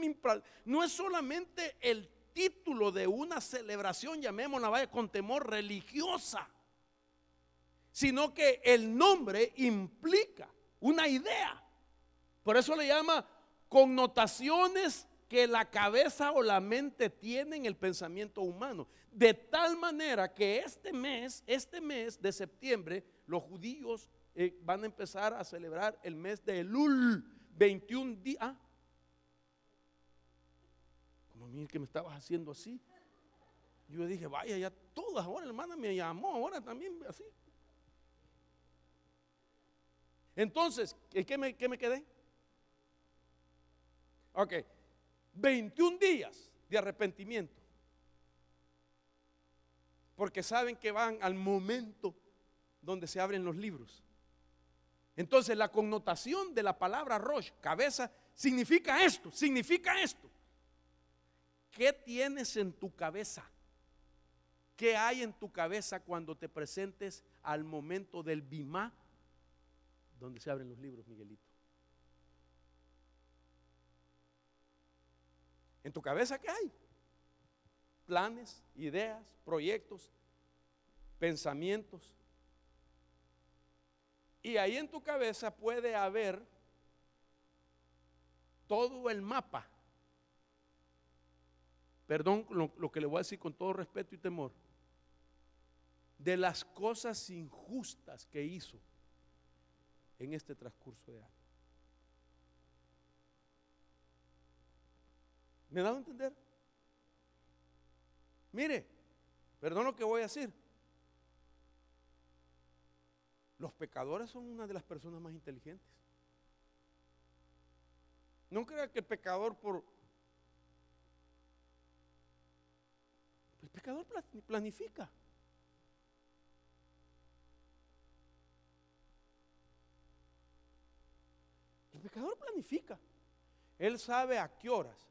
no es solamente el título de una celebración, llamémosla vaya con temor, religiosa, sino que el nombre implica una idea. Por eso le llama connotaciones que la cabeza o la mente tiene en el pensamiento humano. De tal manera que este mes de septiembre, los judíos van a empezar a celebrar el mes de Elul, 21 días. Como mire que me estabas haciendo así. Yo dije, vaya, ya todas, ahora la hermana me llamó, ahora también así. Entonces, ¿qué me quedé? Ok, 21 días de arrepentimiento. Porque saben que van al momento donde se abren los libros. Entonces la connotación de la palabra Rosh, cabeza, significa esto. ¿Qué tienes en tu cabeza? ¿Qué hay en tu cabeza cuando te presentes al momento del Bimá, donde se abren los libros, Miguelito? ¿En tu cabeza qué hay? Planes, ideas, proyectos, pensamientos. Y ahí en tu cabeza puede haber todo el mapa. Perdón lo que le voy a decir con todo respeto y temor. De las cosas injustas que hizo en este transcurso de año. ¿Me da a entender? Mire, perdón lo que voy a decir. Los pecadores son una de las personas más inteligentes. No crea que el pecador el pecador planifica. El pecador planifica. Él sabe a qué horas,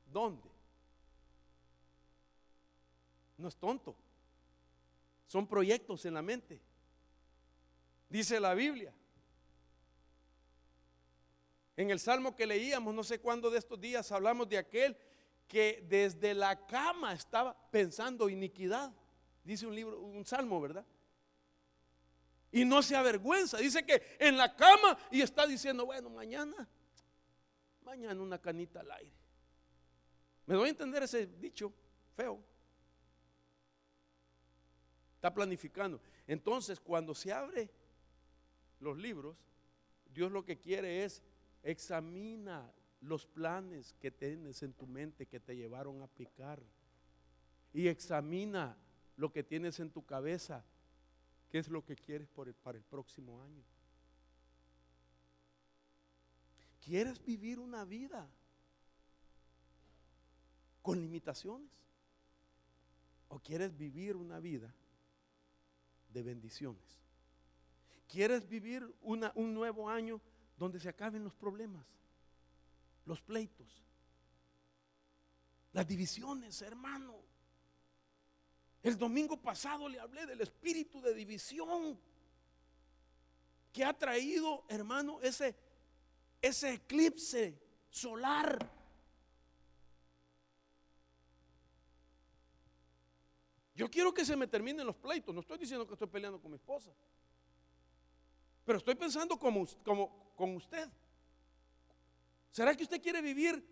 dónde. No es tonto. Son proyectos en la mente. Dice la Biblia. En el salmo que leíamos, no sé cuándo de estos días, hablamos de aquel que desde la cama estaba pensando iniquidad. Dice un libro, un salmo, ¿verdad? Y no se avergüenza. Dice que en la cama y está diciendo, bueno, mañana una canita al aire. ¿Me doy a entender ese dicho feo? Está planificando. Entonces, cuando se abre los libros, Dios lo que quiere es examina los planes que tienes en tu mente que te llevaron a pecar, y examina lo que tienes en tu cabeza, qué es lo que quieres para el próximo año. ¿Quieres vivir una vida con limitaciones? ¿O quieres vivir una vida de bendiciones? ¿Quieres vivir un nuevo año donde se acaben los problemas, los pleitos, las divisiones, hermano? El domingo pasado le hablé del espíritu de división que ha traído, hermano, ese eclipse solar. Yo quiero que se me terminen los pleitos. No estoy diciendo que estoy peleando con mi esposa, pero estoy pensando como con usted. ¿Será que usted quiere vivir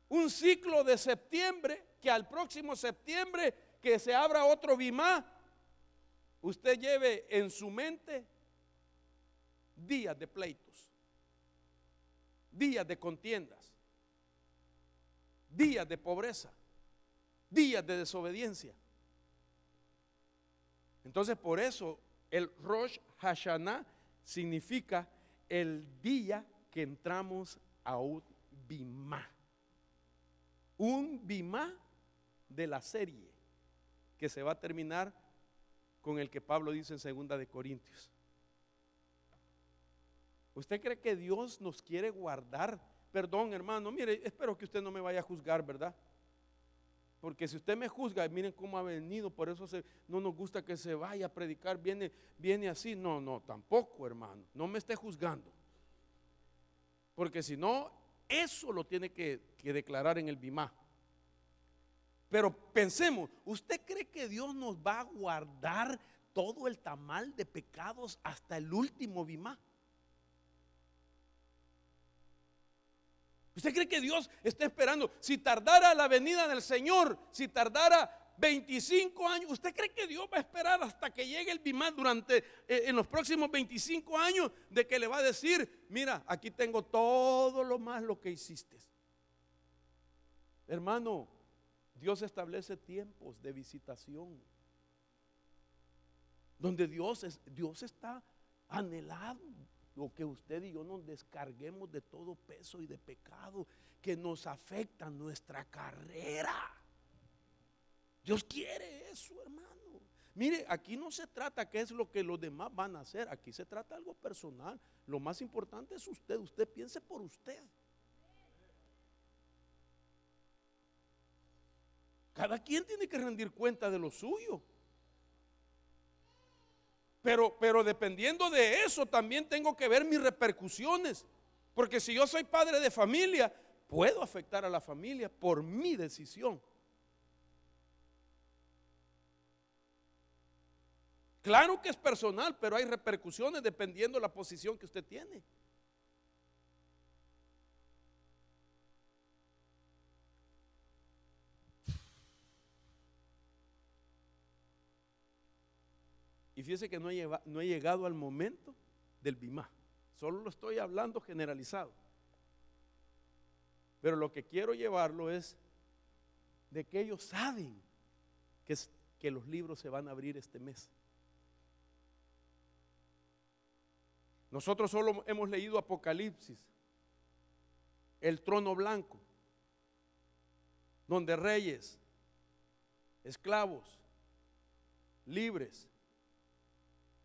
un ciclo de septiembre, que al próximo septiembre que se abra otro Bimá, usted lleve en su mente días de pleitos, días de contiendas, días de pobreza, días de desobediencia? Entonces, por eso el Rosh Hashanah significa el día que entramos a un Bimá. Un Bimá de la serie que se va a terminar con el que Pablo dice en 2 de Corintios. ¿Usted cree que Dios nos quiere guardar? Perdón, hermano, mire, espero que usted no me vaya a juzgar, ¿verdad? Porque si usted me juzga, miren cómo ha venido, por eso no nos gusta que se vaya a predicar, viene así. No, tampoco, hermano, no me esté juzgando. Porque si no, eso lo tiene que declarar en el Bimá. Pero pensemos, ¿usted cree que Dios nos va a guardar todo el tamal de pecados hasta el último Bimá? ¿Usted cree que Dios está esperando? Si tardara la venida del Señor, si tardara 25 años, ¿usted cree que Dios va a esperar hasta que llegue el Bimá en los próximos 25 años, de que le va a decir, mira, aquí tengo todo lo más lo que hiciste? Hermano, Dios establece tiempos de visitación, donde Dios está anhelando lo que usted y yo nos descarguemos de todo peso y de pecado que nos afecta nuestra carrera. Dios quiere eso, hermano. Mire, aquí no se trata qué es lo que los demás van a hacer, aquí se trata algo personal. Lo más importante es usted piense por usted. Cada quien tiene que rendir cuenta de lo suyo. Pero dependiendo de eso también tengo que ver mis repercusiones. Porque si yo soy padre de familia, puedo afectar a la familia por mi decisión. Claro que es personal, pero hay repercusiones dependiendo de la posición que usted tiene. Y fíjese que no he llegado al momento del Bimá. Solo lo estoy hablando generalizado. Pero lo que quiero llevarlo es de que ellos saben que los libros se van a abrir este mes. Nosotros solo hemos leído Apocalipsis, el trono blanco, donde reyes, esclavos, libres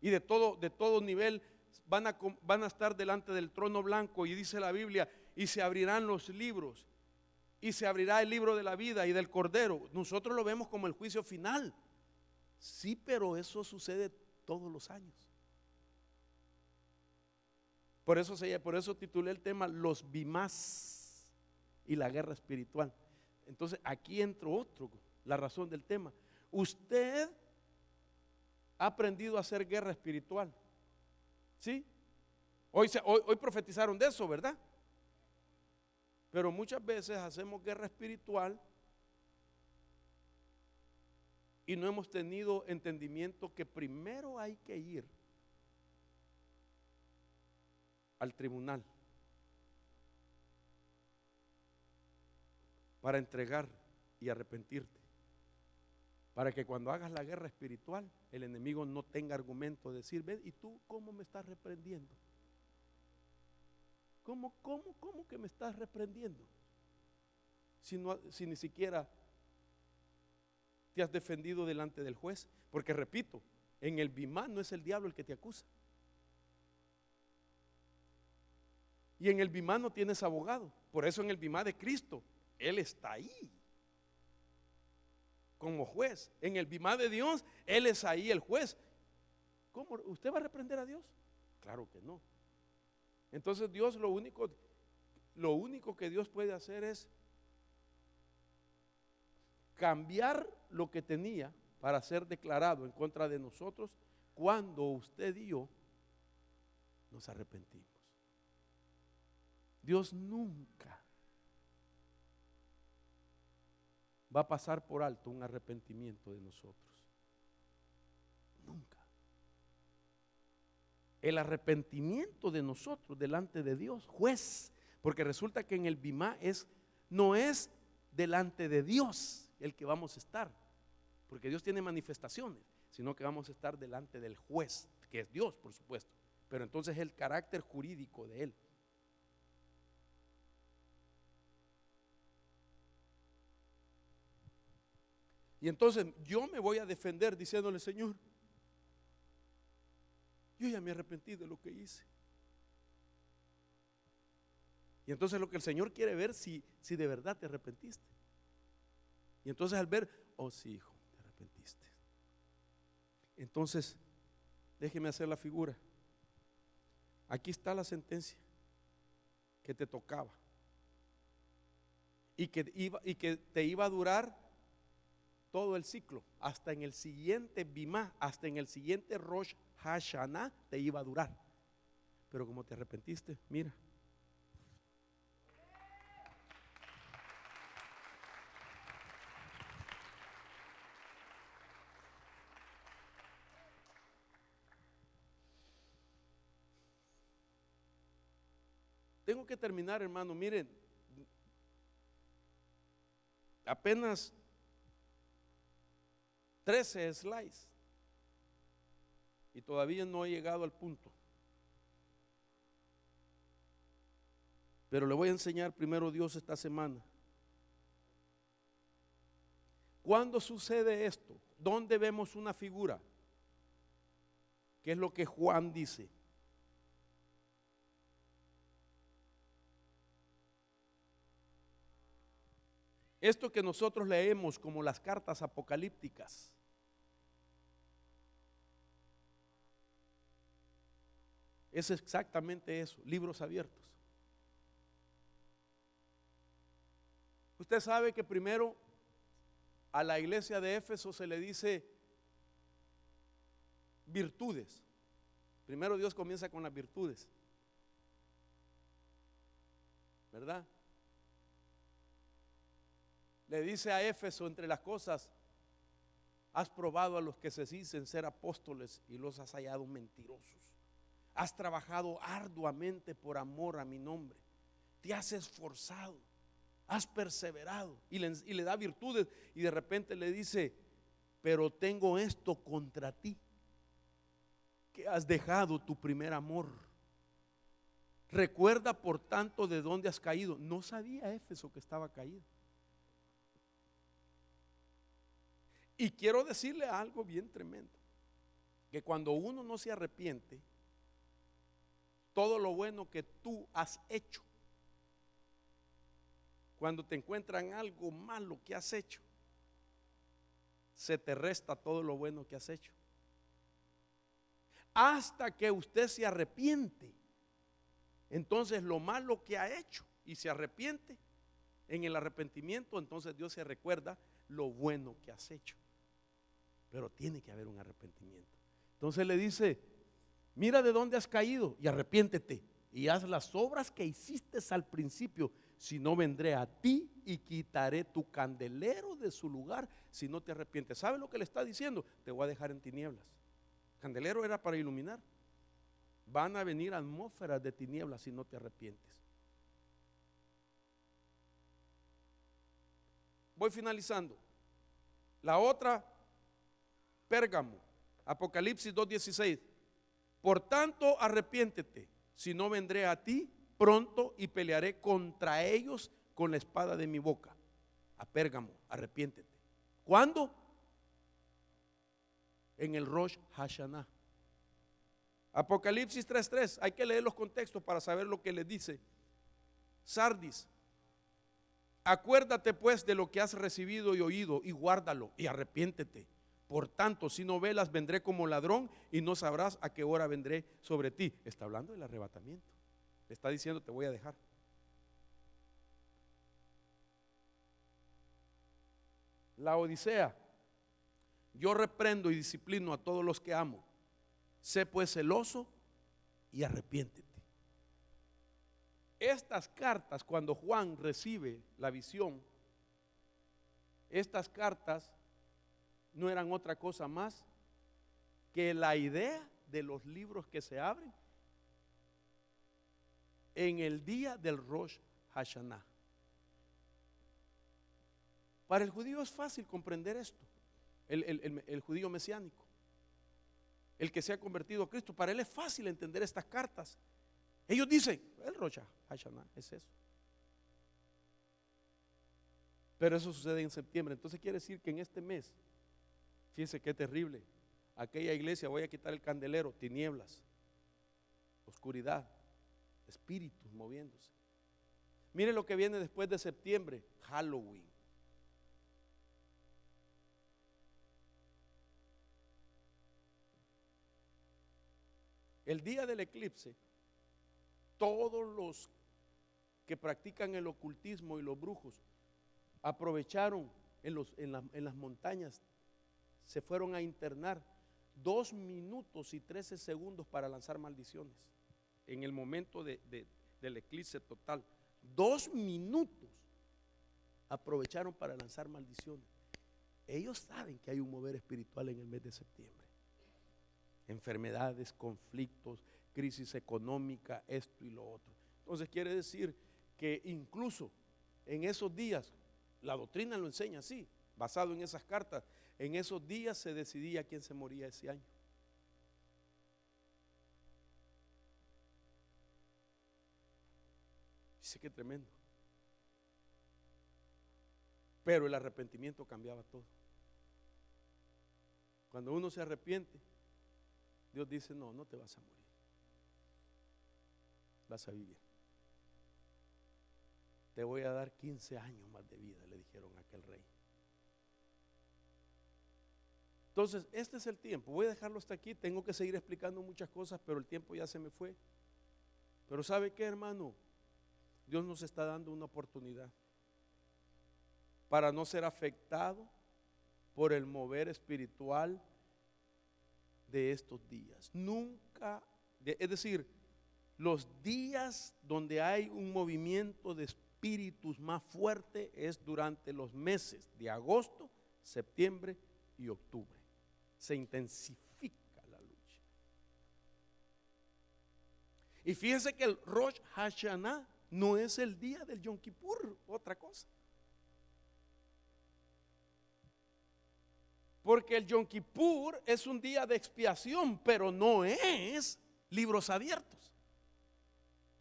y de todo nivel van a estar delante del trono blanco, y dice la Biblia, y se abrirán los libros, y se abrirá el libro de la vida y del Cordero. Nosotros lo vemos como el juicio final. Sí, pero eso sucede todos los años. Por eso titulé el tema Los Bimás y la guerra espiritual. Entonces aquí entra la razón del tema. Usted ha aprendido a hacer guerra espiritual, ¿sí? Hoy profetizaron de eso, ¿verdad? Pero muchas veces hacemos guerra espiritual y no hemos tenido entendimiento que primero hay que ir al tribunal para entregar y arrepentirte, para que cuando hagas la guerra espiritual el enemigo no tenga argumento de decir, ven, ¿y tú cómo me estás reprendiendo? ¿Cómo que me estás reprendiendo? Si ni siquiera te has defendido delante del juez. Porque repito, en el Bimá no es el diablo el que te acusa. Y en el Bimá no tienes abogado. Por eso en el Bimá de Cristo, Él está ahí como juez. En el Bimá de Dios, Él es ahí el juez. ¿Cómo? ¿Usted va a reprender a Dios? Claro que no. Entonces Dios lo único que Dios puede hacer es cambiar lo que tenía para ser declarado en contra de nosotros cuando usted y yo nos arrepentimos. Dios nunca va a pasar por alto un arrepentimiento de nosotros. Nunca. El arrepentimiento de nosotros delante de Dios, juez, porque resulta que en el Bimá no es delante de Dios el que vamos a estar, porque Dios tiene manifestaciones, sino que vamos a estar delante del juez, que es Dios, por supuesto, pero entonces el carácter jurídico de Él. Y entonces yo me voy a defender diciéndole, Señor, yo ya me arrepentí de lo que hice. Y entonces lo que el Señor quiere ver si de verdad te arrepentiste. Y entonces al ver, oh sí, hijo, te arrepentiste. Entonces, déjeme hacer la figura. Aquí está la sentencia que te tocaba. Y que te iba a durar todo el ciclo, hasta en el siguiente Bimá, hasta en el siguiente Rosh Hashanah te iba a durar. Pero como te arrepentiste, mira. Tengo que terminar, hermano. Miren, apenas 13 slides y todavía no he llegado al punto. Pero le voy a enseñar primero Dios esta semana. ¿Cuándo sucede esto? ¿Dónde vemos una figura? ¿Qué es lo que Juan dice? Esto que nosotros leemos como las cartas apocalípticas es exactamente eso, libros abiertos. Usted sabe que primero a la iglesia de Éfeso se le dice virtudes. Primero Dios comienza con las virtudes, ¿verdad? Le dice a Éfeso, entre las cosas, has probado a los que se dicen ser apóstoles y los has hallado mentirosos. Has trabajado arduamente por amor a mi nombre. Te has esforzado, has perseverado y le da virtudes, y de repente le dice, pero tengo esto contra ti, que has dejado tu primer amor. Recuerda por tanto de dónde has caído. No sabía Éfeso que estaba caído. Y quiero decirle algo bien tremendo, que cuando uno no se arrepiente, todo lo bueno que tú has hecho, cuando te encuentran algo malo que has hecho, se te resta todo lo bueno que has hecho. Hasta que usted se arrepiente, entonces lo malo que ha hecho y se arrepiente, En el arrepentimiento, entonces Dios se recuerda lo bueno que has hecho. Pero tiene que haber un arrepentimiento. Entonces le dice: mira de dónde has caído y arrepiéntete y haz las obras que hiciste al principio. Si no, vendré a ti y quitaré tu candelero de su lugar si no te arrepientes. ¿Sabe lo que le está diciendo? Te voy a dejar en tinieblas. Candelero era para iluminar. Van a venir atmósferas de tinieblas si no te arrepientes. Voy finalizando. La otra, Pérgamo, Apocalipsis 2:16. Por tanto, arrepiéntete, si no, vendré a ti pronto y pelearé contra ellos con la espada de mi boca. A Pérgamo, arrepiéntete. ¿Cuándo? En el Rosh Hashanah. Apocalipsis 3:3. Hay que leer los contextos para saber lo que le dice. Sardis: acuérdate pues de lo que has recibido y oído y guárdalo y arrepiéntete. Por tanto, si no velas, vendré como ladrón y no sabrás a qué hora vendré sobre ti. Está hablando del arrebatamiento. Le está diciendo: te voy a dejar. La Odisea: yo reprendo y disciplino a todos los que amo. Sé pues celoso y arrepiéntete. Estas cartas, cuando Juan recibe la visión, estas cartas no eran otra cosa más que la idea de los libros que se abren en el día del Rosh Hashanah. Para el judío es fácil comprender esto, el judío mesiánico, el que se ha convertido a Cristo. Para él es fácil entender estas cartas. Ellos dicen: el Rosh Hashanah es eso. Pero eso sucede en septiembre. Entonces quiere decir que en este mes, fíjense qué terrible, aquella iglesia, voy a quitar el candelero, tinieblas, oscuridad, espíritus moviéndose. Mire lo que viene después de septiembre: Halloween. El día del eclipse, todos los que practican el ocultismo y los brujos aprovecharon en las montañas, se fueron a internar 2 minutos y 13 segundos para lanzar maldiciones en el momento del eclipse total. 2 minutos aprovecharon para lanzar maldiciones. Ellos saben que hay un mover espiritual en el mes de septiembre. Enfermedades, conflictos, crisis económica, esto y lo otro. Entonces quiere decir que incluso en esos días, la doctrina lo enseña así, basado en esas cartas, en esos días se decidía quién se moría ese año. Dice que tremendo. Pero el arrepentimiento cambiaba todo. Cuando uno se arrepiente, Dios dice: no, no te vas a morir, vas a vivir. Te voy a dar 15 años más de vida, le dijeron a aquel rey. Entonces, este es el tiempo. Voy a dejarlo hasta aquí. Tengo que seguir explicando muchas cosas, pero el tiempo ya se me fue. Pero ¿sabe qué, hermano? Dios nos está dando una oportunidad para no ser afectado por el mover espiritual de estos días. Nunca, es decir, los días donde hay un movimiento de espíritus más fuerte es durante los meses de agosto, septiembre y octubre. Se intensifica la lucha. Y fíjense que el Rosh Hashanah no es el día del Yom Kippur, otra cosa. Porque el Yom Kippur es un día de expiación, pero no es libros abiertos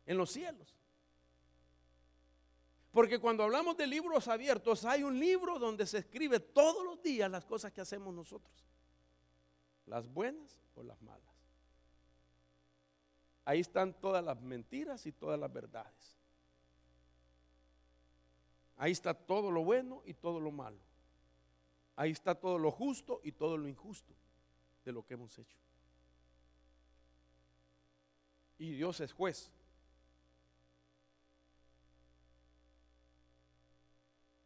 en los cielos. Porque cuando hablamos de libros abiertos, hay un libro donde se escribe todos los días las cosas que hacemos nosotros, las buenas o las malas. Ahí están todas las mentiras y todas las verdades. Ahí está todo lo bueno y todo lo malo. Ahí está todo lo justo y todo lo injusto de lo que hemos hecho. Y Dios es juez.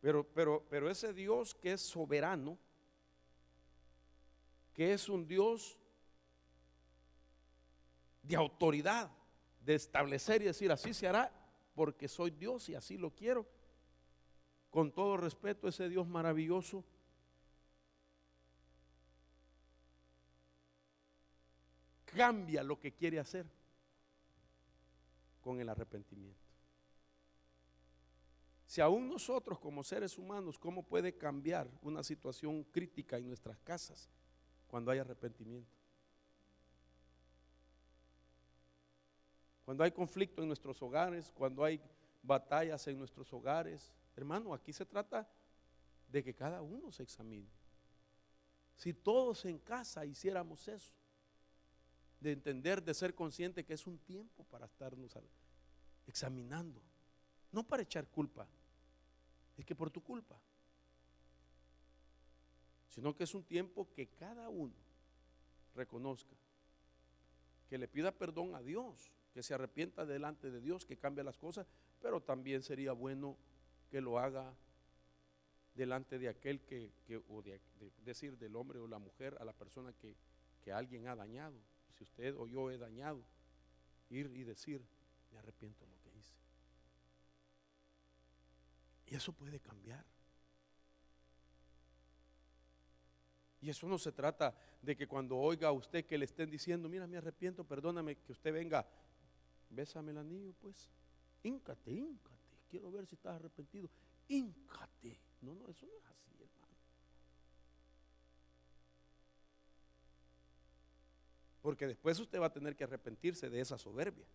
Pero ese Dios que es soberano, que es un Dios de autoridad, de establecer y decir así se hará, porque soy Dios y así lo quiero. Con todo respeto, ese Dios maravilloso cambia lo que quiere hacer con el arrepentimiento. Si aún nosotros como seres humanos, ¿cómo puede cambiar una situación crítica en nuestras casas cuando hay arrepentimiento? Cuando hay conflicto en nuestros hogares, cuando hay batallas en nuestros hogares. Hermano, aquí se trata de que cada uno se examine. Si todos en casa hiciéramos eso, de entender, de ser consciente que es un tiempo para estarnos examinando, no para echar culpa, es que por tu culpa, sino que es un tiempo que cada uno reconozca, que le pida perdón a Dios, que se arrepienta delante de Dios, que cambie las cosas, pero también sería bueno que lo haga delante de aquel o decir del hombre o la mujer, a la persona que alguien ha dañado. Si usted o yo he dañado, ir y decir, me arrepiento de lo que hice. Y eso puede cambiar. Y eso no se trata de que cuando oiga a usted que le estén diciendo, mira, me arrepiento, perdóname, que usted venga, bésame el anillo, pues, híncate, quiero ver si estás arrepentido, híncate. No, eso no es así, hermano. Porque después usted va a tener que arrepentirse de esa soberbia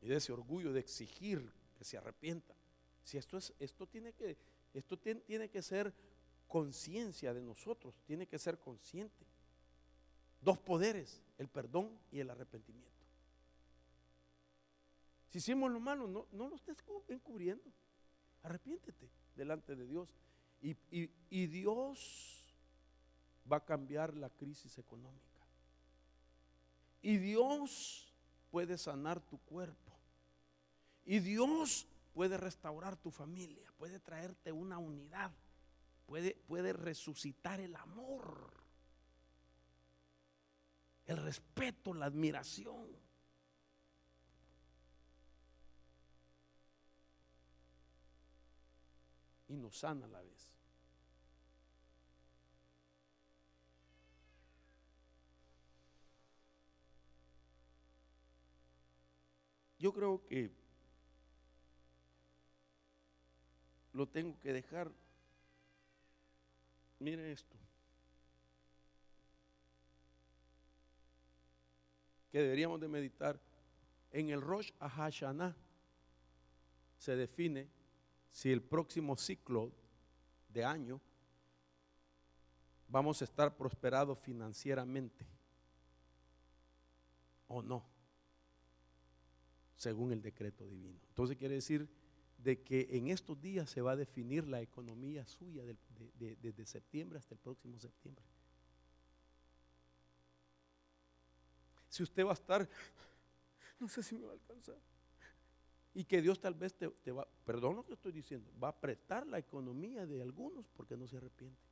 y de ese orgullo de exigir que se arrepienta. Si esto tiene que ser conciencia de nosotros, tiene que ser consciente. Dos poderes, el perdón y el arrepentimiento. Si hicimos lo malo, no lo estés encubriendo. Arrepiéntete delante de Dios. Y Dios va a cambiar la crisis económica. Y Dios puede sanar tu cuerpo. Y Dios puede restaurar tu familia, puede traerte una unidad, puede resucitar el amor, el respeto, la admiración. Y nos sana a la vez. Yo creo que lo tengo que dejar. Mire esto, que deberíamos de meditar. En el Rosh Hashanah se define si el próximo ciclo de año vamos a estar prosperados financieramente o no, según el decreto divino. Entonces quiere decir de que en estos días se va a definir la economía suya desde septiembre hasta el próximo septiembre. Si usted va a estar, no sé si me va a alcanzar, y que Dios tal vez te va, perdón lo que estoy diciendo, va a apretar la economía de algunos porque no se arrepienten.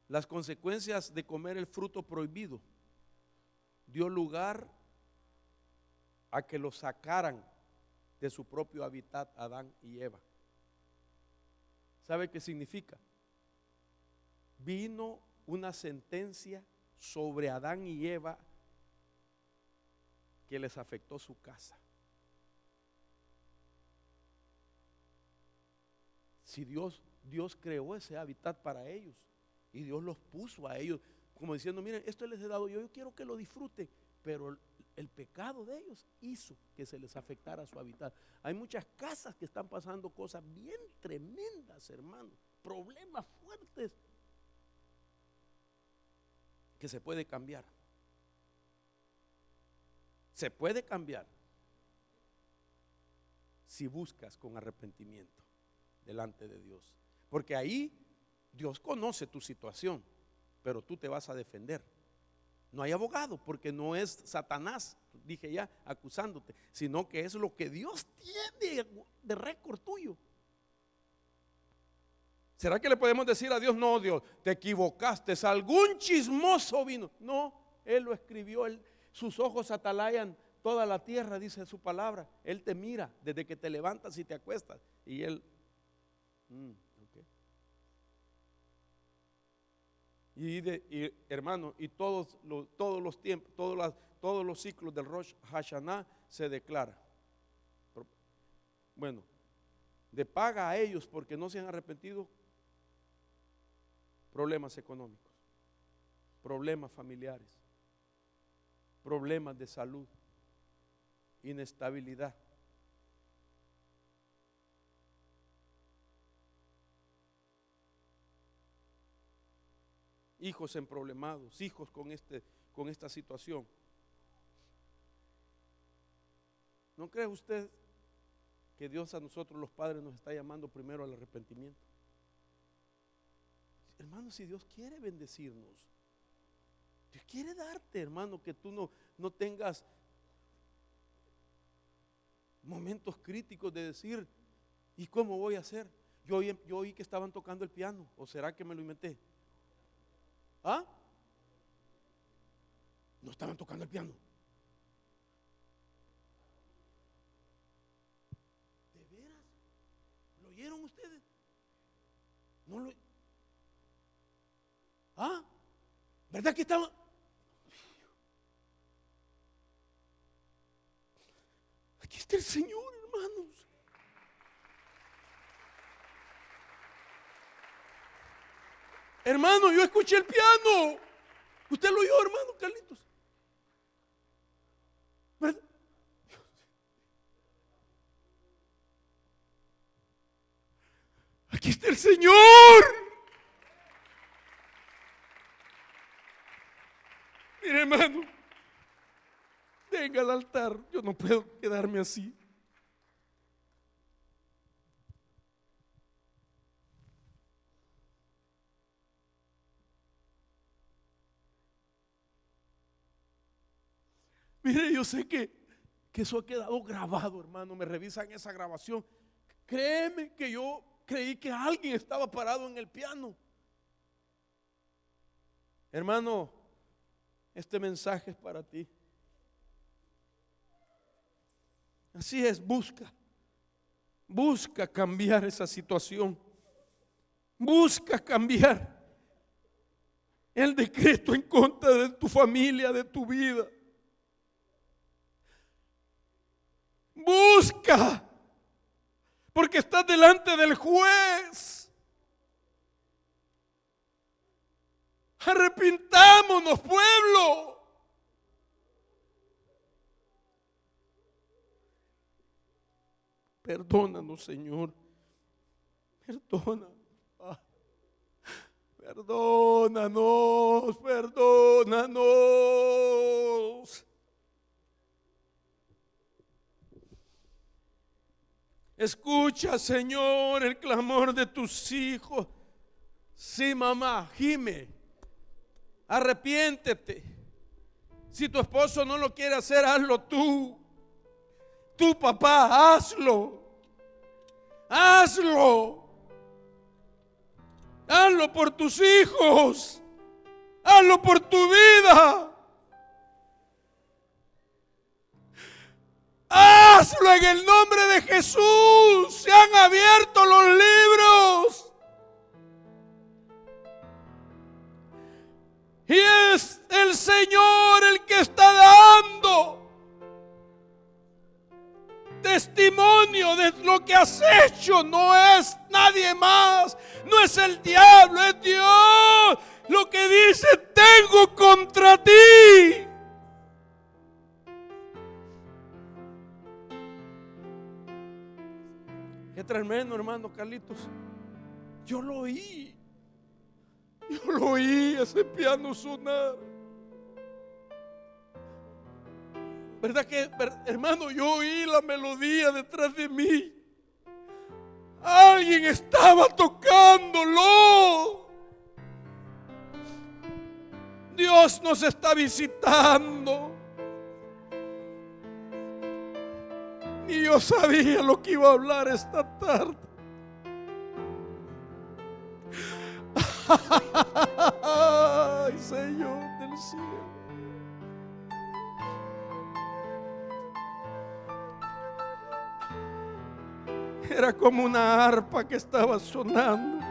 Las consecuencias de comer el fruto prohibido dio lugar a que los sacaran de su propio hábitat Adán y Eva. ¿Sabe qué significa? Vino una sentencia sobre Adán y Eva que les afectó su casa. Si Dios creó ese hábitat para ellos y Dios los puso a ellos como diciendo, miren, esto les he dado yo quiero que lo disfruten, pero el pecado de ellos hizo que se les afectara su hábitat. Hay muchas casas que están pasando cosas bien tremendas, hermano, problemas fuertes que se puede cambiar. Se puede cambiar si buscas con arrepentimiento delante de Dios. Porque ahí Dios conoce tu situación, pero tú te vas a defender. No hay abogado, porque no es Satanás, dije ya, acusándote, sino que es lo que Dios tiene de récord tuyo. ¿Será que le podemos decir a Dios, no, Dios, te equivocaste, algún chismoso vino? No, Él lo escribió, sus ojos atalayan toda la tierra, dice su palabra. Él te mira desde que te levantas y te acuestas. Y Él, okay. Y hermano, y todos los tiempos, todos los ciclos del Rosh Hashanah se declara. Bueno, de paga a ellos porque no se han arrepentido. Problemas económicos, problemas familiares, problemas de salud, inestabilidad. Hijos emproblemados, hijos con esta situación. ¿No cree usted que Dios a nosotros los padres nos está llamando primero al arrepentimiento? Hermano, si Dios quiere bendecirnos, Dios quiere darte, hermano, que tú no tengas momentos críticos de decir, ¿y cómo voy a hacer? Yo oí que estaban tocando el piano, ¿o será que me lo inventé? ¿Ah? No estaban tocando el piano. ¿De veras? ¿Lo oyeron ustedes? No lo. ¿Ah? ¿Verdad que estaban? Aquí está el Señor, hermanos. Hermano, yo escuché el piano. ¿Usted lo oyó, hermano Carlitos? ¿Verdad? Aquí está el Señor. Mire, hermano, venga al altar. Yo no puedo quedarme así. Mire, yo sé que eso ha quedado grabado, hermano. Me revisan esa grabación. Créeme que yo creí que alguien estaba parado en el piano. Hermano, este mensaje es para ti. Así es, busca cambiar esa situación. Busca cambiar el decreto en contra de tu familia, de tu vida. Busca, porque estás delante del juez. Arrepintámonos, pueblo. Perdónanos, Señor. Perdónanos. Escucha, Señor, el clamor de tus hijos. Sí, mamá, gime. Arrepiéntete. Si tu esposo no lo quiere hacer, hazlo tú. Tu papá, hazlo. Hazlo por tus hijos. Hazlo por tu vida. Hazlo en el nombre de Jesús. Se han abierto los libros. Y es el Señor el que está dando testimonio de lo que has hecho. No es nadie más. No es el diablo, es Dios. Lo que dice: tengo contra ti. Qué tremendo, hermano Carlitos. Yo lo oí ese piano sonar. ¿Verdad que, hermano? Yo oí la melodía detrás de mí. Alguien estaba tocándolo. Dios nos está visitando. Ni yo sabía lo que iba a hablar esta tarde. Ay, Señor del cielo. Era como una arpa que estaba sonando.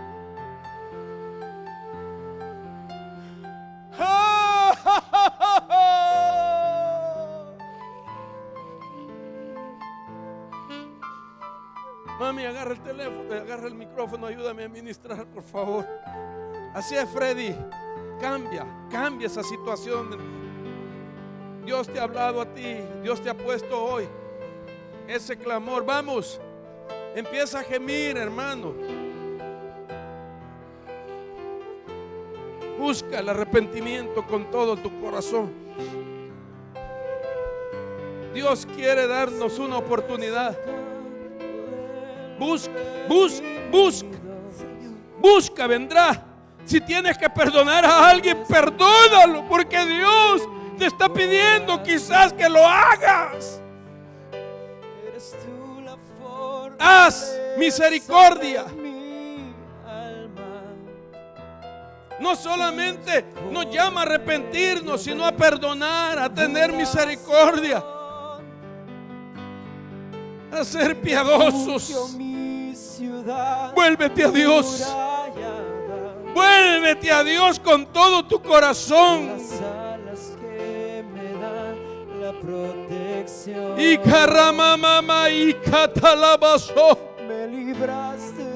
Mami, agarra el teléfono, agarra el micrófono, ayúdame a ministrar, por favor. Así es, Freddy. Cambia esa situación. Dios te ha hablado a ti, Dios te ha puesto hoy ese clamor. Vamos, empieza a gemir, hermano. Busca el arrepentimiento con todo tu corazón. Dios quiere darnos una oportunidad. Busca, vendrá. Si tienes que perdonar a alguien, perdónalo, porque Dios te está pidiendo quizás que lo hagas. Haz misericordia. No solamente nos llama a arrepentirnos, sino a perdonar, a tener misericordia, a ser piadosos. Vuélvete a Dios. Vuélvete a Dios con todo tu corazón. Y caramamama y catalabaso.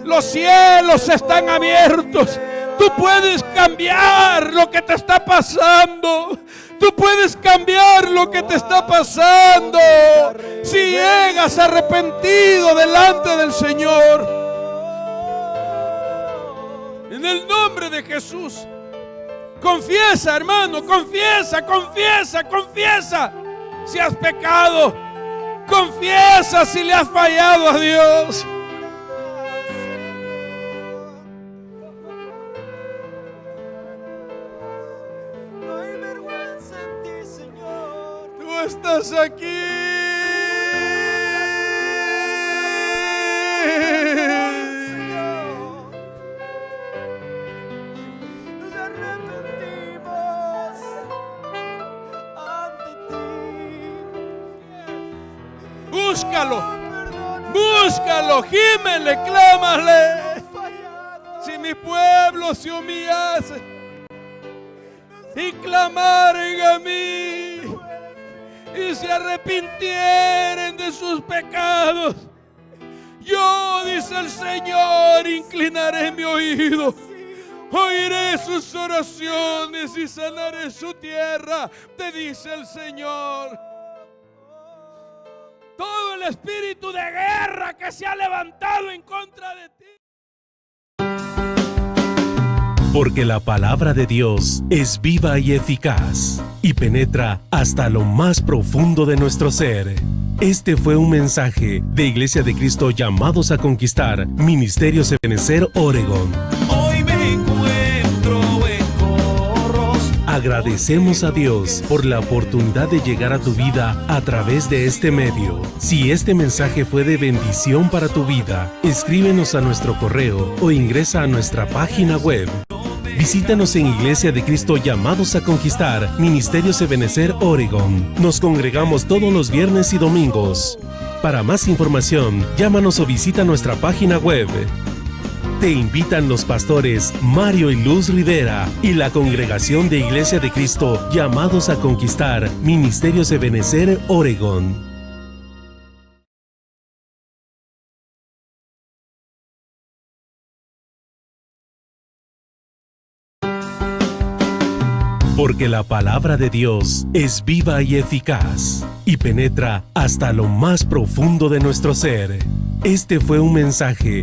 Los cielos están abiertos. Tú puedes cambiar lo que te está pasando. Tú puedes cambiar lo que te está pasando si llegas arrepentido delante del Señor. En el nombre de Jesús. Confiesa, hermano, confiesa. Si has pecado, confiesa si le has fallado a Dios. Tú estás aquí. Búscalo, gímele, clámale. Si mi pueblo se humillase y clamaren a mí y se arrepintieren de sus pecados, yo, dice el Señor, inclinaré mi oído, oiré sus oraciones y sanaré su tierra, te dice el Señor. Todo el espíritu de guerra que se ha levantado en contra de ti. Porque la palabra de Dios es viva y eficaz y penetra hasta lo más profundo de nuestro ser. Este fue un mensaje de Iglesia de Cristo Llamados a Conquistar, Ministerio Ebenezer, Oregón. Hoy me encuentro en Corros. Agradecemos a Dios por la oportunidad de llegar a tu vida a través de este medio. Si este mensaje fue de bendición para tu vida, escríbenos a nuestro correo o ingresa a nuestra página web. Visítanos en Iglesia de Cristo Llamados a Conquistar, Ministerio Ebenezer, Oregón. Nos congregamos todos los viernes y domingos. Para más información, llámanos o visita nuestra página web. Te invitan los pastores Mario y Luz Rivera y la congregación de Iglesia de Cristo Llamados a Conquistar, Ministerio Ebenezer, Oregón. Porque la palabra de Dios es viva y eficaz y penetra hasta lo más profundo de nuestro ser. Este fue un mensaje